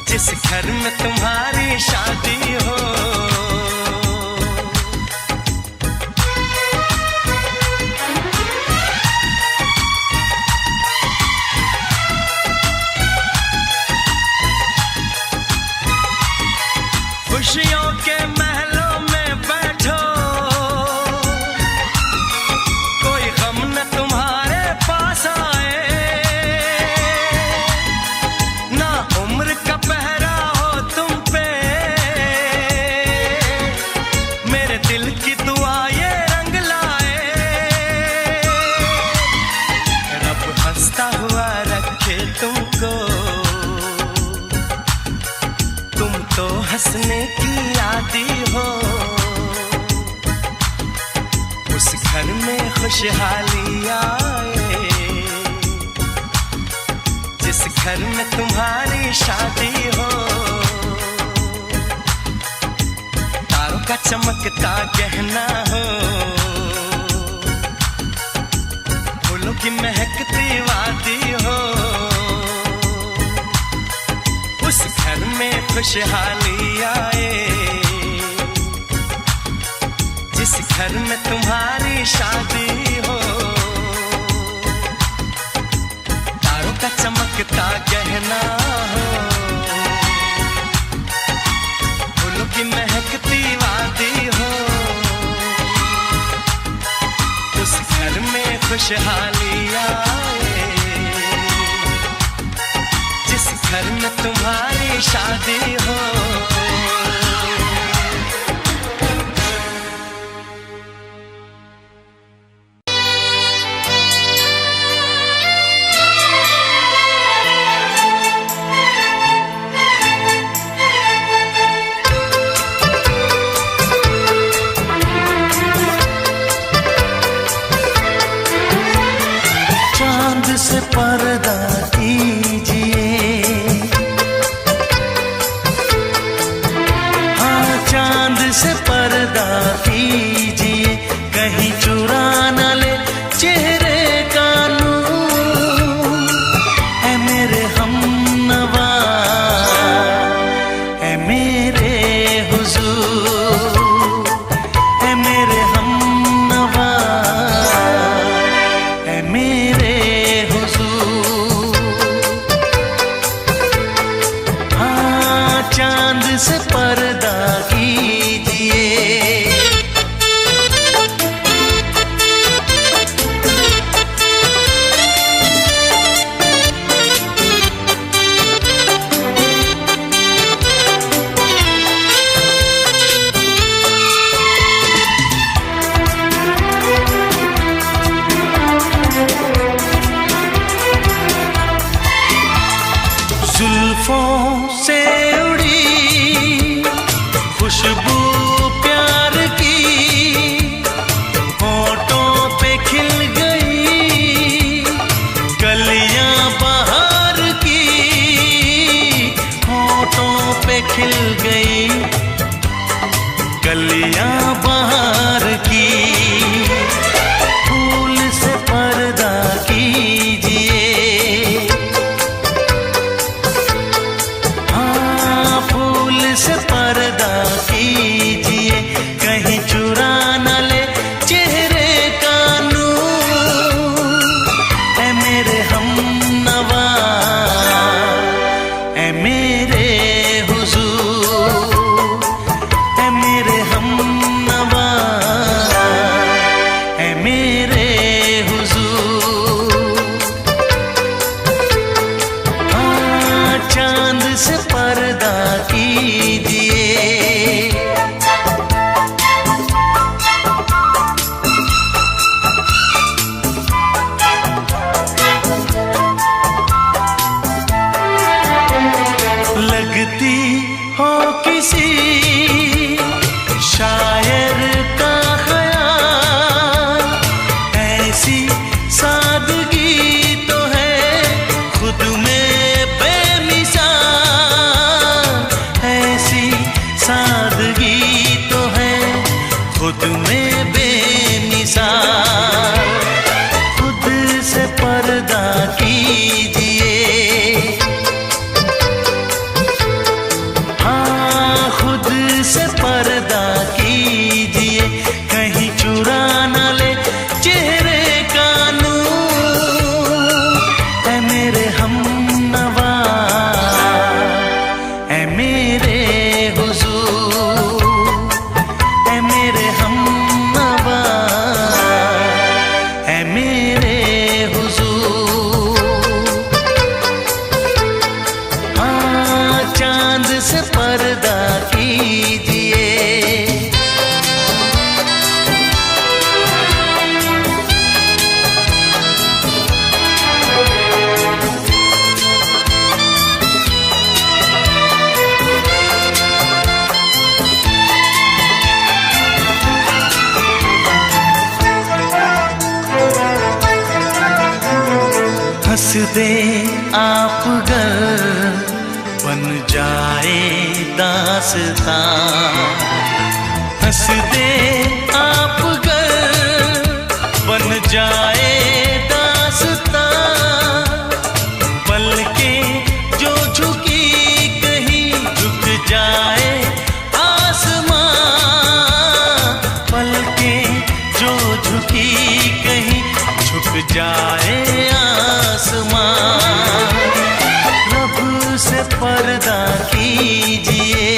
जिस घर में तुम्हारी शादी हो। खुशियों के महलों में बैठो, कोई गम न तुम्हारे पास आए, ना उम्र का पहरा हो तुम पे, खुशहाली आए, जिस घर में तुम्हारी शादी हो, तारों का चमकता गहना हो, फूलों की महकती वादी हो, उस घर में खुशहाली आए, जिस घर में तुम्हारी शादी हो, तारों का चमकता गहना हो, फूलों की महकती वादी हो, उस घर में खुशहाली आए, जिस घर में तुम्हारी शादी हो। चांद से पर्दा कीजिए, हाँ चांद से पर्दा कीजिए, कहीं चुरा न ले चेहरे का नूर। ऐ मेरे हमनवा, ऐ मेरे हुजूर, ऐ मेरे हमनवा, ऐ मेरे हुजूर। हाँ चांद से पर्दा कीजिए, जुल्फों से उड़ी खुशबू प्यार की, होठों पे खिल गई कलियां बहार की, होठों पे खिल गई कलियां बहार की। फूल से पर्दा कीजिए, हाँ फूल से पर्दा कीजिए, कहीं चुरा न ले चेहरे का नूर। ऐ मेरे हमनवा, ऐ मेरे हुजूर, ऐ मेरे हमनवा, ऐ मेरे हुजूर। हाँ चांद से पर्दा कीजिए, लगती हो किसी शायर का ख्याल, ऐसी सादगी तो है खुद में बेमिसाल, ऐसी सादगी तो है खुद में बेमिसाल। खुद से पर्दा कीजिए, हाँ खुद से पर्दा कीजिए, कहीं चुरा न ले चेहरे का नूर। ऐ मेरे हमनवा, ऐ मेरे हुजूर, ऐ मेरे हमनवा, ऐ मेरे हुजूर। दे आप गर बन जाए दास्तां, हंस दे आप गर बन जाए दास्तां, पलकें जो झुकी कहीं झुक जाए आसमां, पलकें जो झुकी कहीं झुक जाए आसमां। रब से पर्दा कीजिए,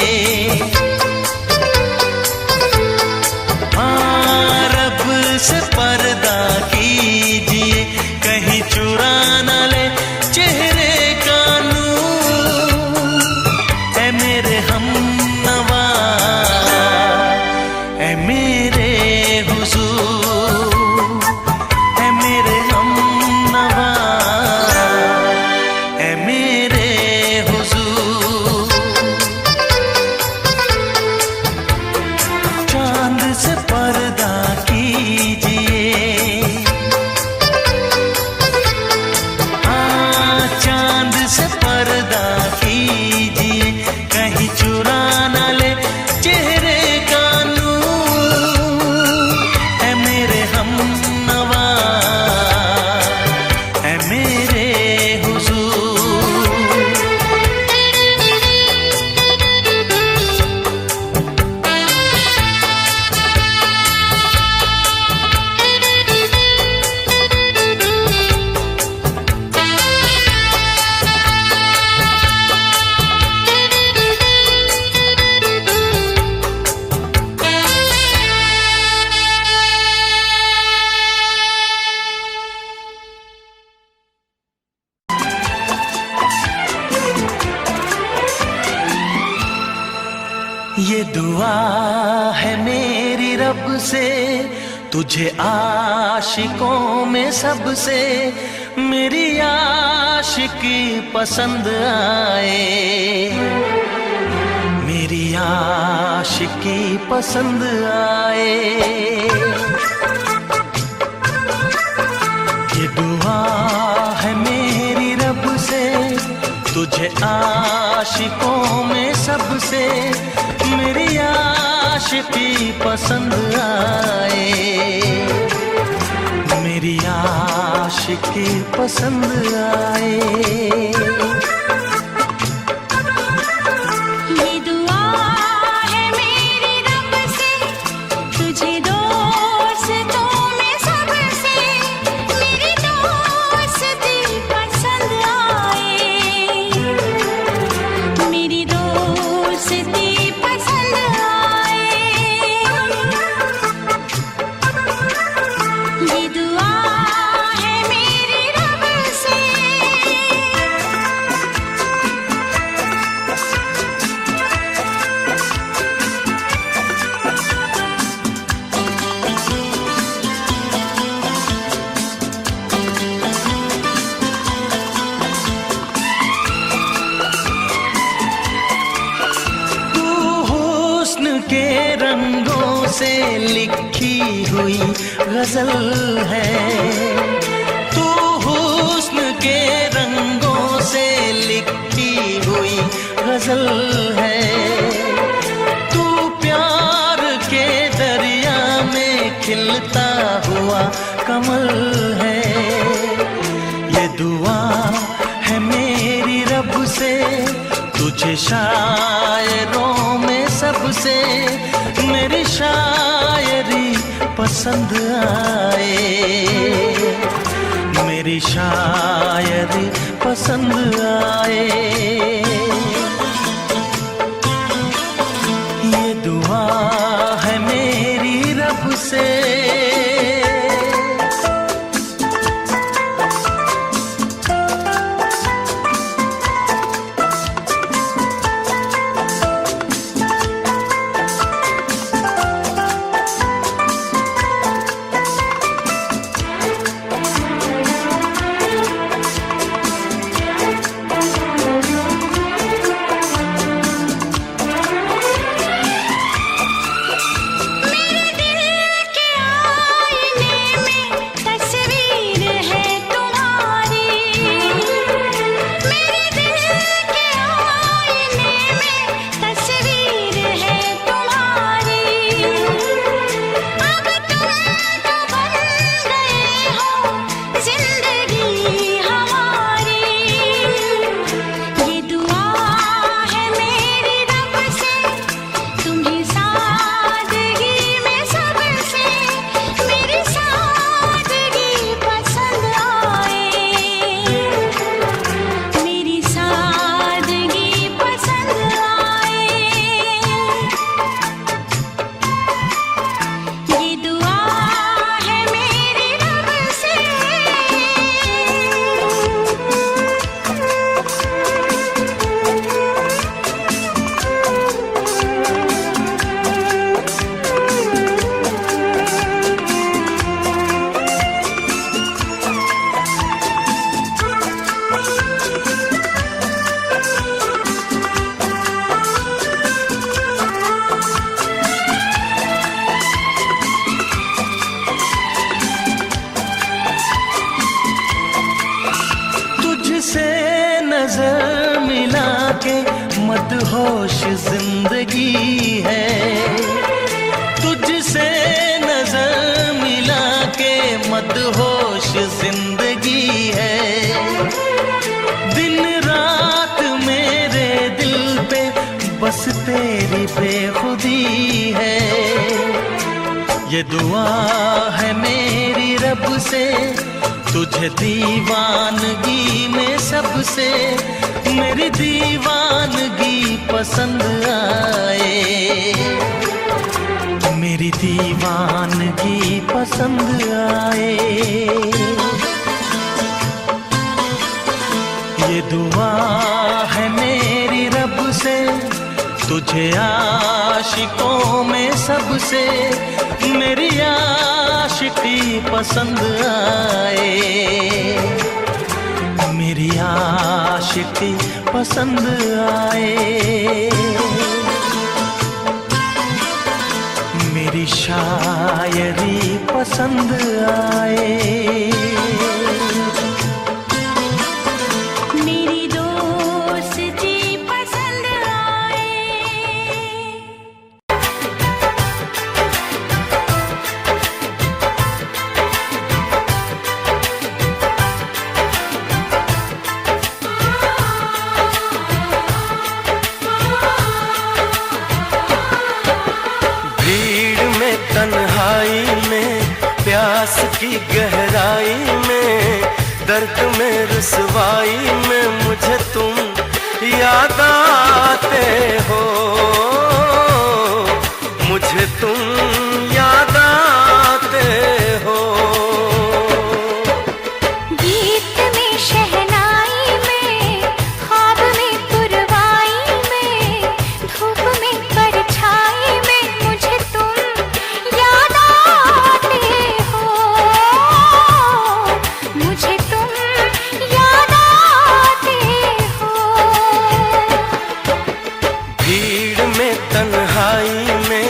हाँ रब से पर्दा कीजिए, कहीं चुरा न ले चेहरे का नूर। ऐ मेरे हमनवा, ऐ मेरे हुजूर, ऐ मेरे हमनवा, ऐ मेरे हुजूर। चांद से पर्दा कीजिए, हाँ चांद से पर्दा कीजिए, कहीं चुरा न ले चेहरे का नूर। ऐ मेरे हमनवा, ऐ मेरे हुजूर। ये दुआ है मेरी रब से, तुझे आशिकों में सबसे मेरी आशिकी पसंद आए, मेरी आशिकी पसंद आए। ये दुआ है मेरी रब से, तुझे आशिकों में सबसे मेरी आशिकी पसंद आए, मेरी आशिकी पसंद आए। ये दुआ है मेरी रब से, तुझे दोस्तों में सबसे मेरी दोस्ती पसंद आए, मेरी दोस्ती पसंद आए। ये दुआ है मेरी रब से। तू हुस्न के रंगों से लिखी हुई गजल है, तू हुस्न के रंगों से लिखी हुई गजल है, तू प्यार के दरिया में खिलता हुआ कमल है। ये दुआ है मेरी रब से, तुझे शायरों में सबसे मेरी शायरी पसंद आए, मेरी शायरी पसंद आए। ये दुआ है मेरी रब से। मदहोश जिंदगी है। तुझसे नजर मिला के मदहोश जिंदगी है। दिन रात मेरे दिल पे बस तेरी बेखुदी है। ये दुआ है मेरी रब से, तुझे दीवानगी में सबसे मेरी दीवानगी पसंद आए। मेरी दीवानगी पसंद आए। ये दुआ है मेरी रब से, तुझे आशिकों में सबसे मेरी आशिकी पसंद आए। मेरी आशिकी पसंद आए। मेरी शायरी पसंद आए। मेरी दोस्ती पसंद आए। भीड़ में तन्हाई में प्यास की गहराई में दर्द में रुसवाई में मुझे तुम याद आते हो। मुझे तुम याद आते हो। गीत में शहनाई में ख्वाब में पुरवाई में धूप में परछाई में मुझे तुम याद आते हो। मुझे तुम याद आते हो। भीड़ में तन्हाई में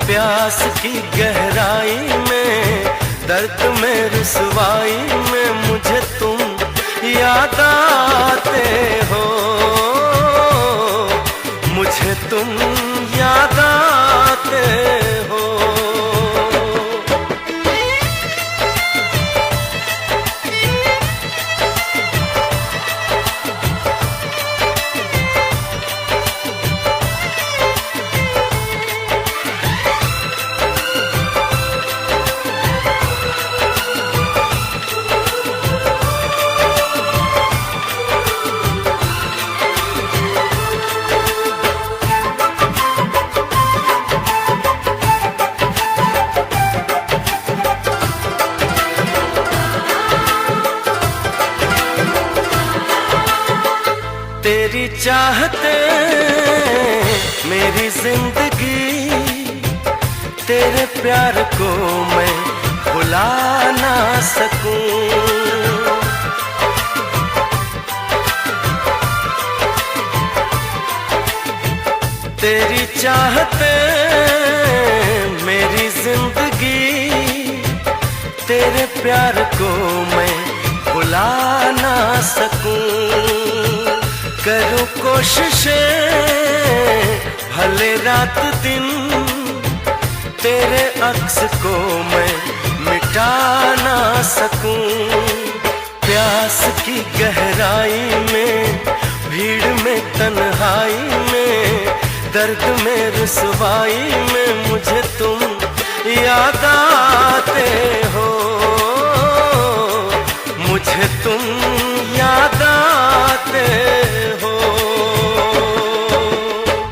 प्यास की गहराई में दर्द में रुसवाई में मुझे तुम याद आते हो। मुझे तुम याद आते हो। तेरी चाहते मेरी जिंदगी, तेरे प्यार को मैं भुला ना सकूं। तेरी चाहते मेरी जिंदगी, तेरे प्यार को मैं भुला ना सकूं। करूं कोशिशें भले रात दिन, तेरे अक्स को मैं मिटा ना सकूं। प्यास की गहराई में, भीड़ में तन्हाई में, दर्द में रुसवाई में मुझे तुम याद आते हो। मुझे तुम याद आते हो।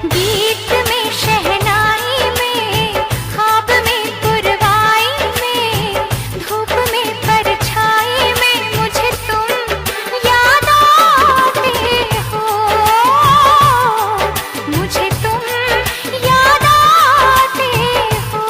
गीत में शहनाई में, ख्वाब में पुरवाई में, धूप में परछाई में मुझे तुम याद आते हो। मुझे तुम याद आते हो।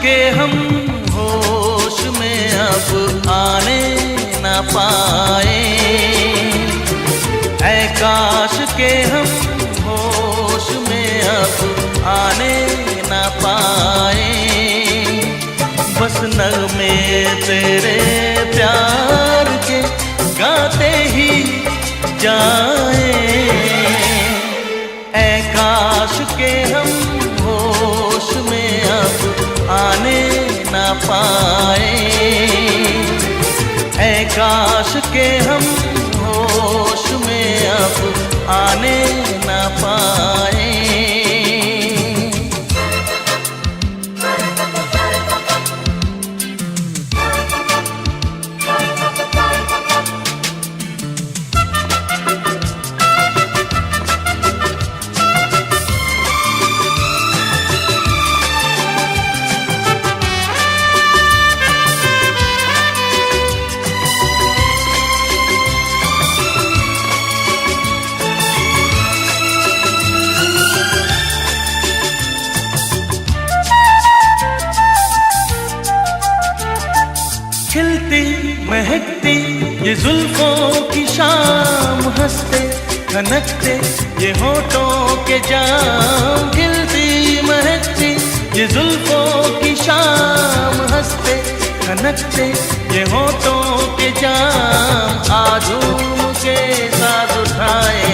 के हम होश में अब आने न पाए, ऐ काश के हम होश में अब आने न पाए। बस नगमे तेरे प्यार के गाते ही जाए, ऐ काश के हम होश में अब आने न पाए, ऐ काश के हम होश में अब आने न पाए। खिलती महकती ये जुल्फों की शाम, हंसते खनकते ये होठों के जाम। खिलती महकती ये जुल्फों की शाम, हंसते खनकते ये होठों के जाम। आजूम के साथ उठाए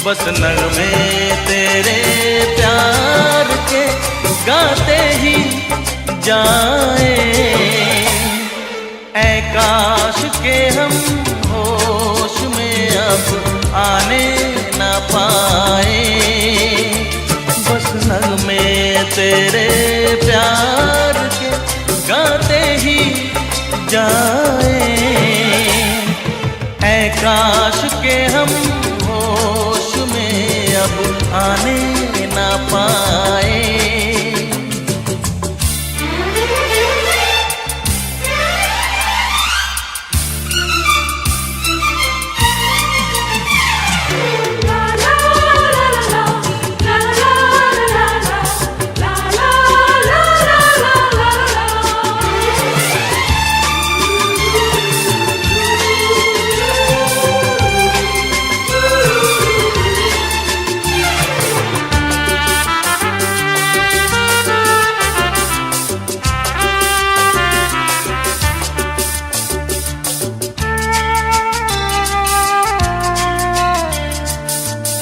बस नगमे तेरे प्यार के गाते ही जाए, ऐ काश के हम होश में अब आने न पाए। बस नगमे तेरे प्यार के गाते ही जाए, ऐ काश के हम होश में अब आने न पाए।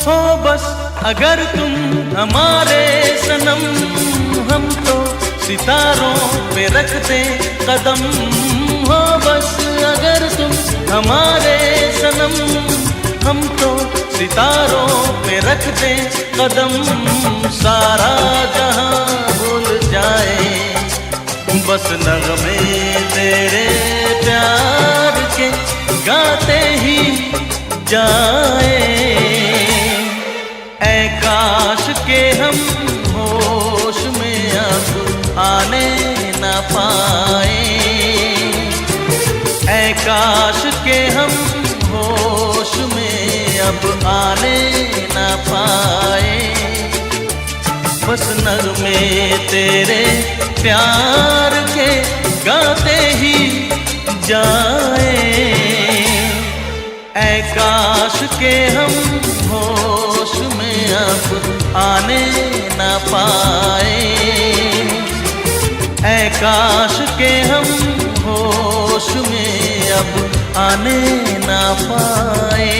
हो बस अगर तुम हमारे सनम, हम तो सितारों पे रखते कदम। हो बस अगर तुम हमारे सनम, हम तो सितारों पे रखते कदम। सारा जहां भूल जाए बस नगमे तेरे प्यार के गाते ही जाए, ऐ काश के हम होश में अब आने न पाए, ऐ काश के हम होश में अब आने न पाए। बस नगमे तेरे प्यार के गाते ही जाए, ऐ काश के हम होश में अब आने न पाए, ऐ काश के हम होश में अब आने न पाए।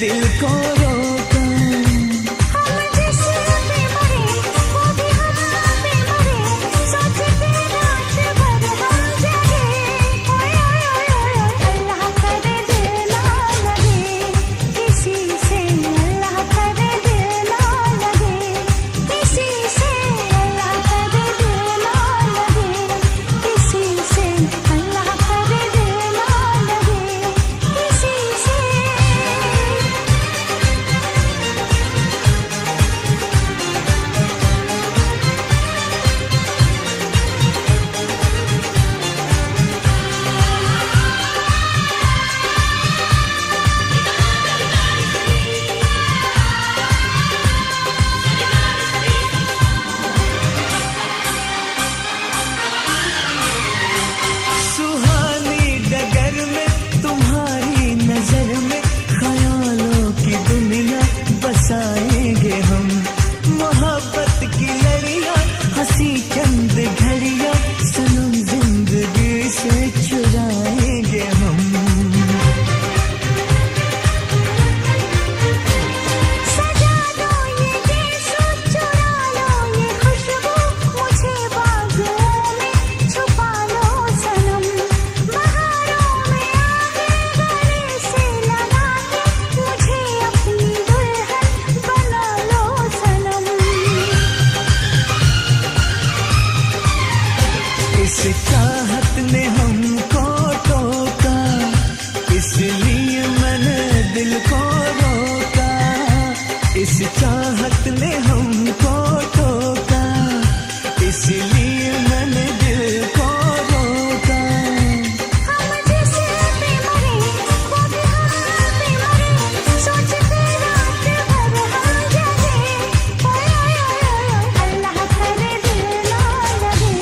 दिल को रोका। हम जिस पे मरे वो भी हम पे मरे, सोच के रात भर हम जगे। ओए ओए ओए ओए अल्लाह करे दिल ना लगे किसी से, अल्लाह करे दिल ना लगे किसी से, अल्लाह करे दिल ना लगे किसी से, अल्लाह करे दिल ना लगे किसी से। सुहानी डगर में तुम्हारी नजर में ख्यालों की दुनिया बसाएंगे हम। मोहब्बत की लड़ियां हंसी चंद घड़ियां सनम जिंदगी से चुराएंगे हम। सजा दो ये गीत, चुरा लो ये खुशबू, मुझे बागों में छुपा लो सनम। बहारों में आगे गले से लगा के मुझे अपनी दुल्हन बना लो सनम। इस चाहत ने हमको टोका, इसलिए मैंने दिल को रोका। इस चाहत ने हमको टोका, इसलिए मैंने दिल को रोका। हम जिस पे मरे वो भी हम पे मरे, सोच के रात भर हम जगे। ओए ओए ओए ओए अल्लाह करे दिल ना लगे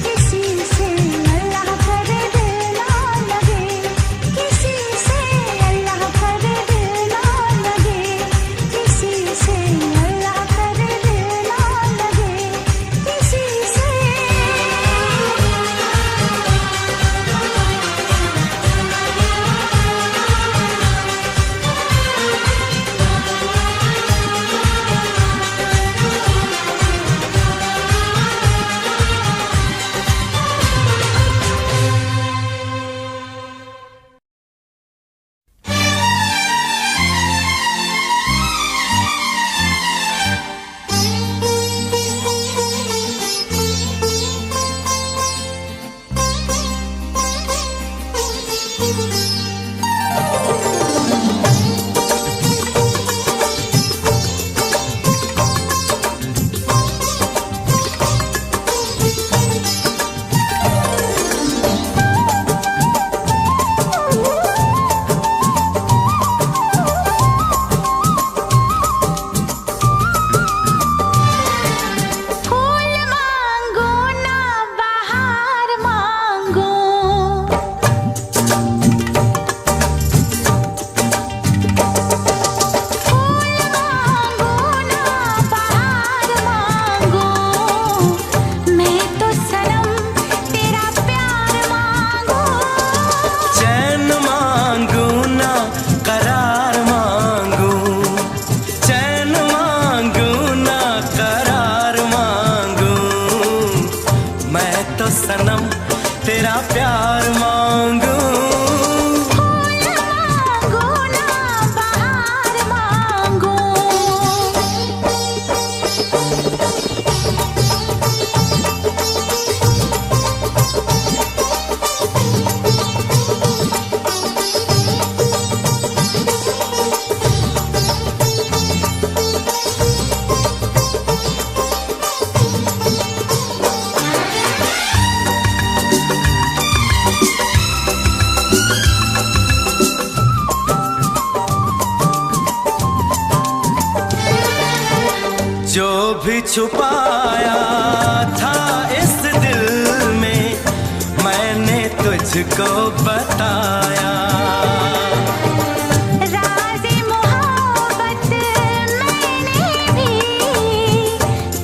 किसी से, अल्लाह करे दिल ना लगे किसी से, अल्लाह करे दिल ना लगे किसी से, अल्लाह करे दिल ना लगे किसी से। फूल मांगो ना बहार मांगो, फूल मांगो ना बहार मांगो, मैं तो सनम तेरा प्यार मांगू। चैन मांगू ना करार मांगू, चैन मांगू ना करार मांगू, मैं तो सनम तेरा प्यार मांगू। फूल मांगो ना बहार मांगो। जो भी छुपाया था इस दिल में मैंने तुझको बताया। राज़े मोहब्बत मैंने भी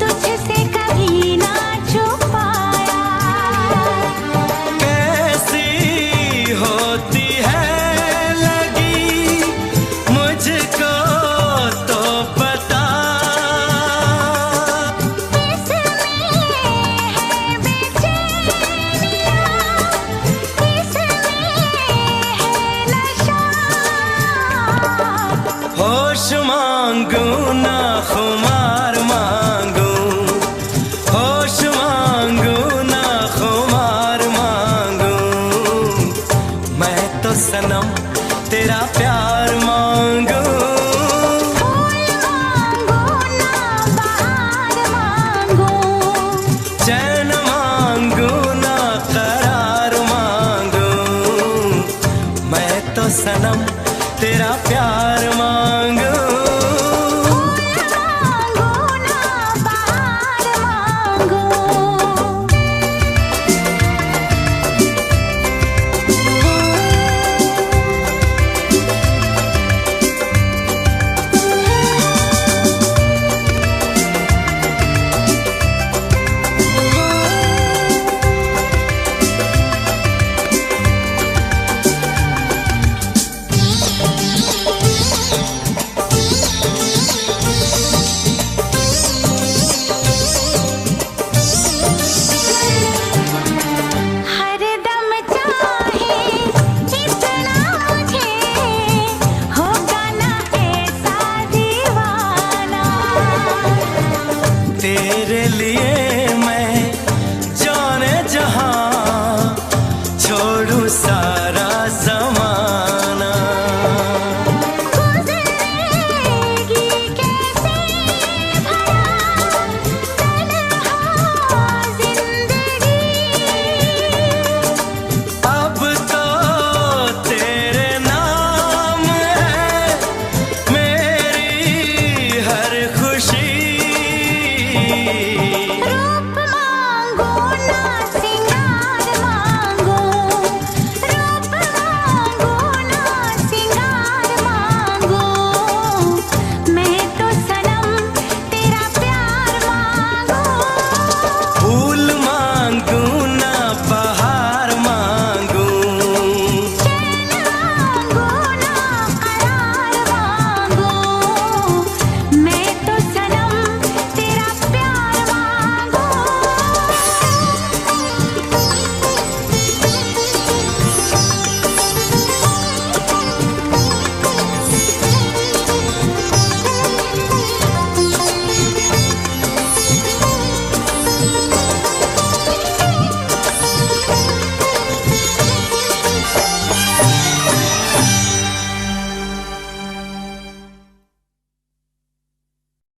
तुझसे कभी ना छुपाया। कैसी होती है लगी मुझको होश मांगू ना खुमार मांगू, होश मांगू ना खुमार मांगू, मैं तो सनम तेरा प्यार मांगू। चैन मांगू ना करार मांगू, मैं तो सनम तेरा प्यार मांगू। तेरे लिए मैं जाने जहां छोड़ू सारा जमाना। अब तो तेरे नाम है मेरी हर खुशी।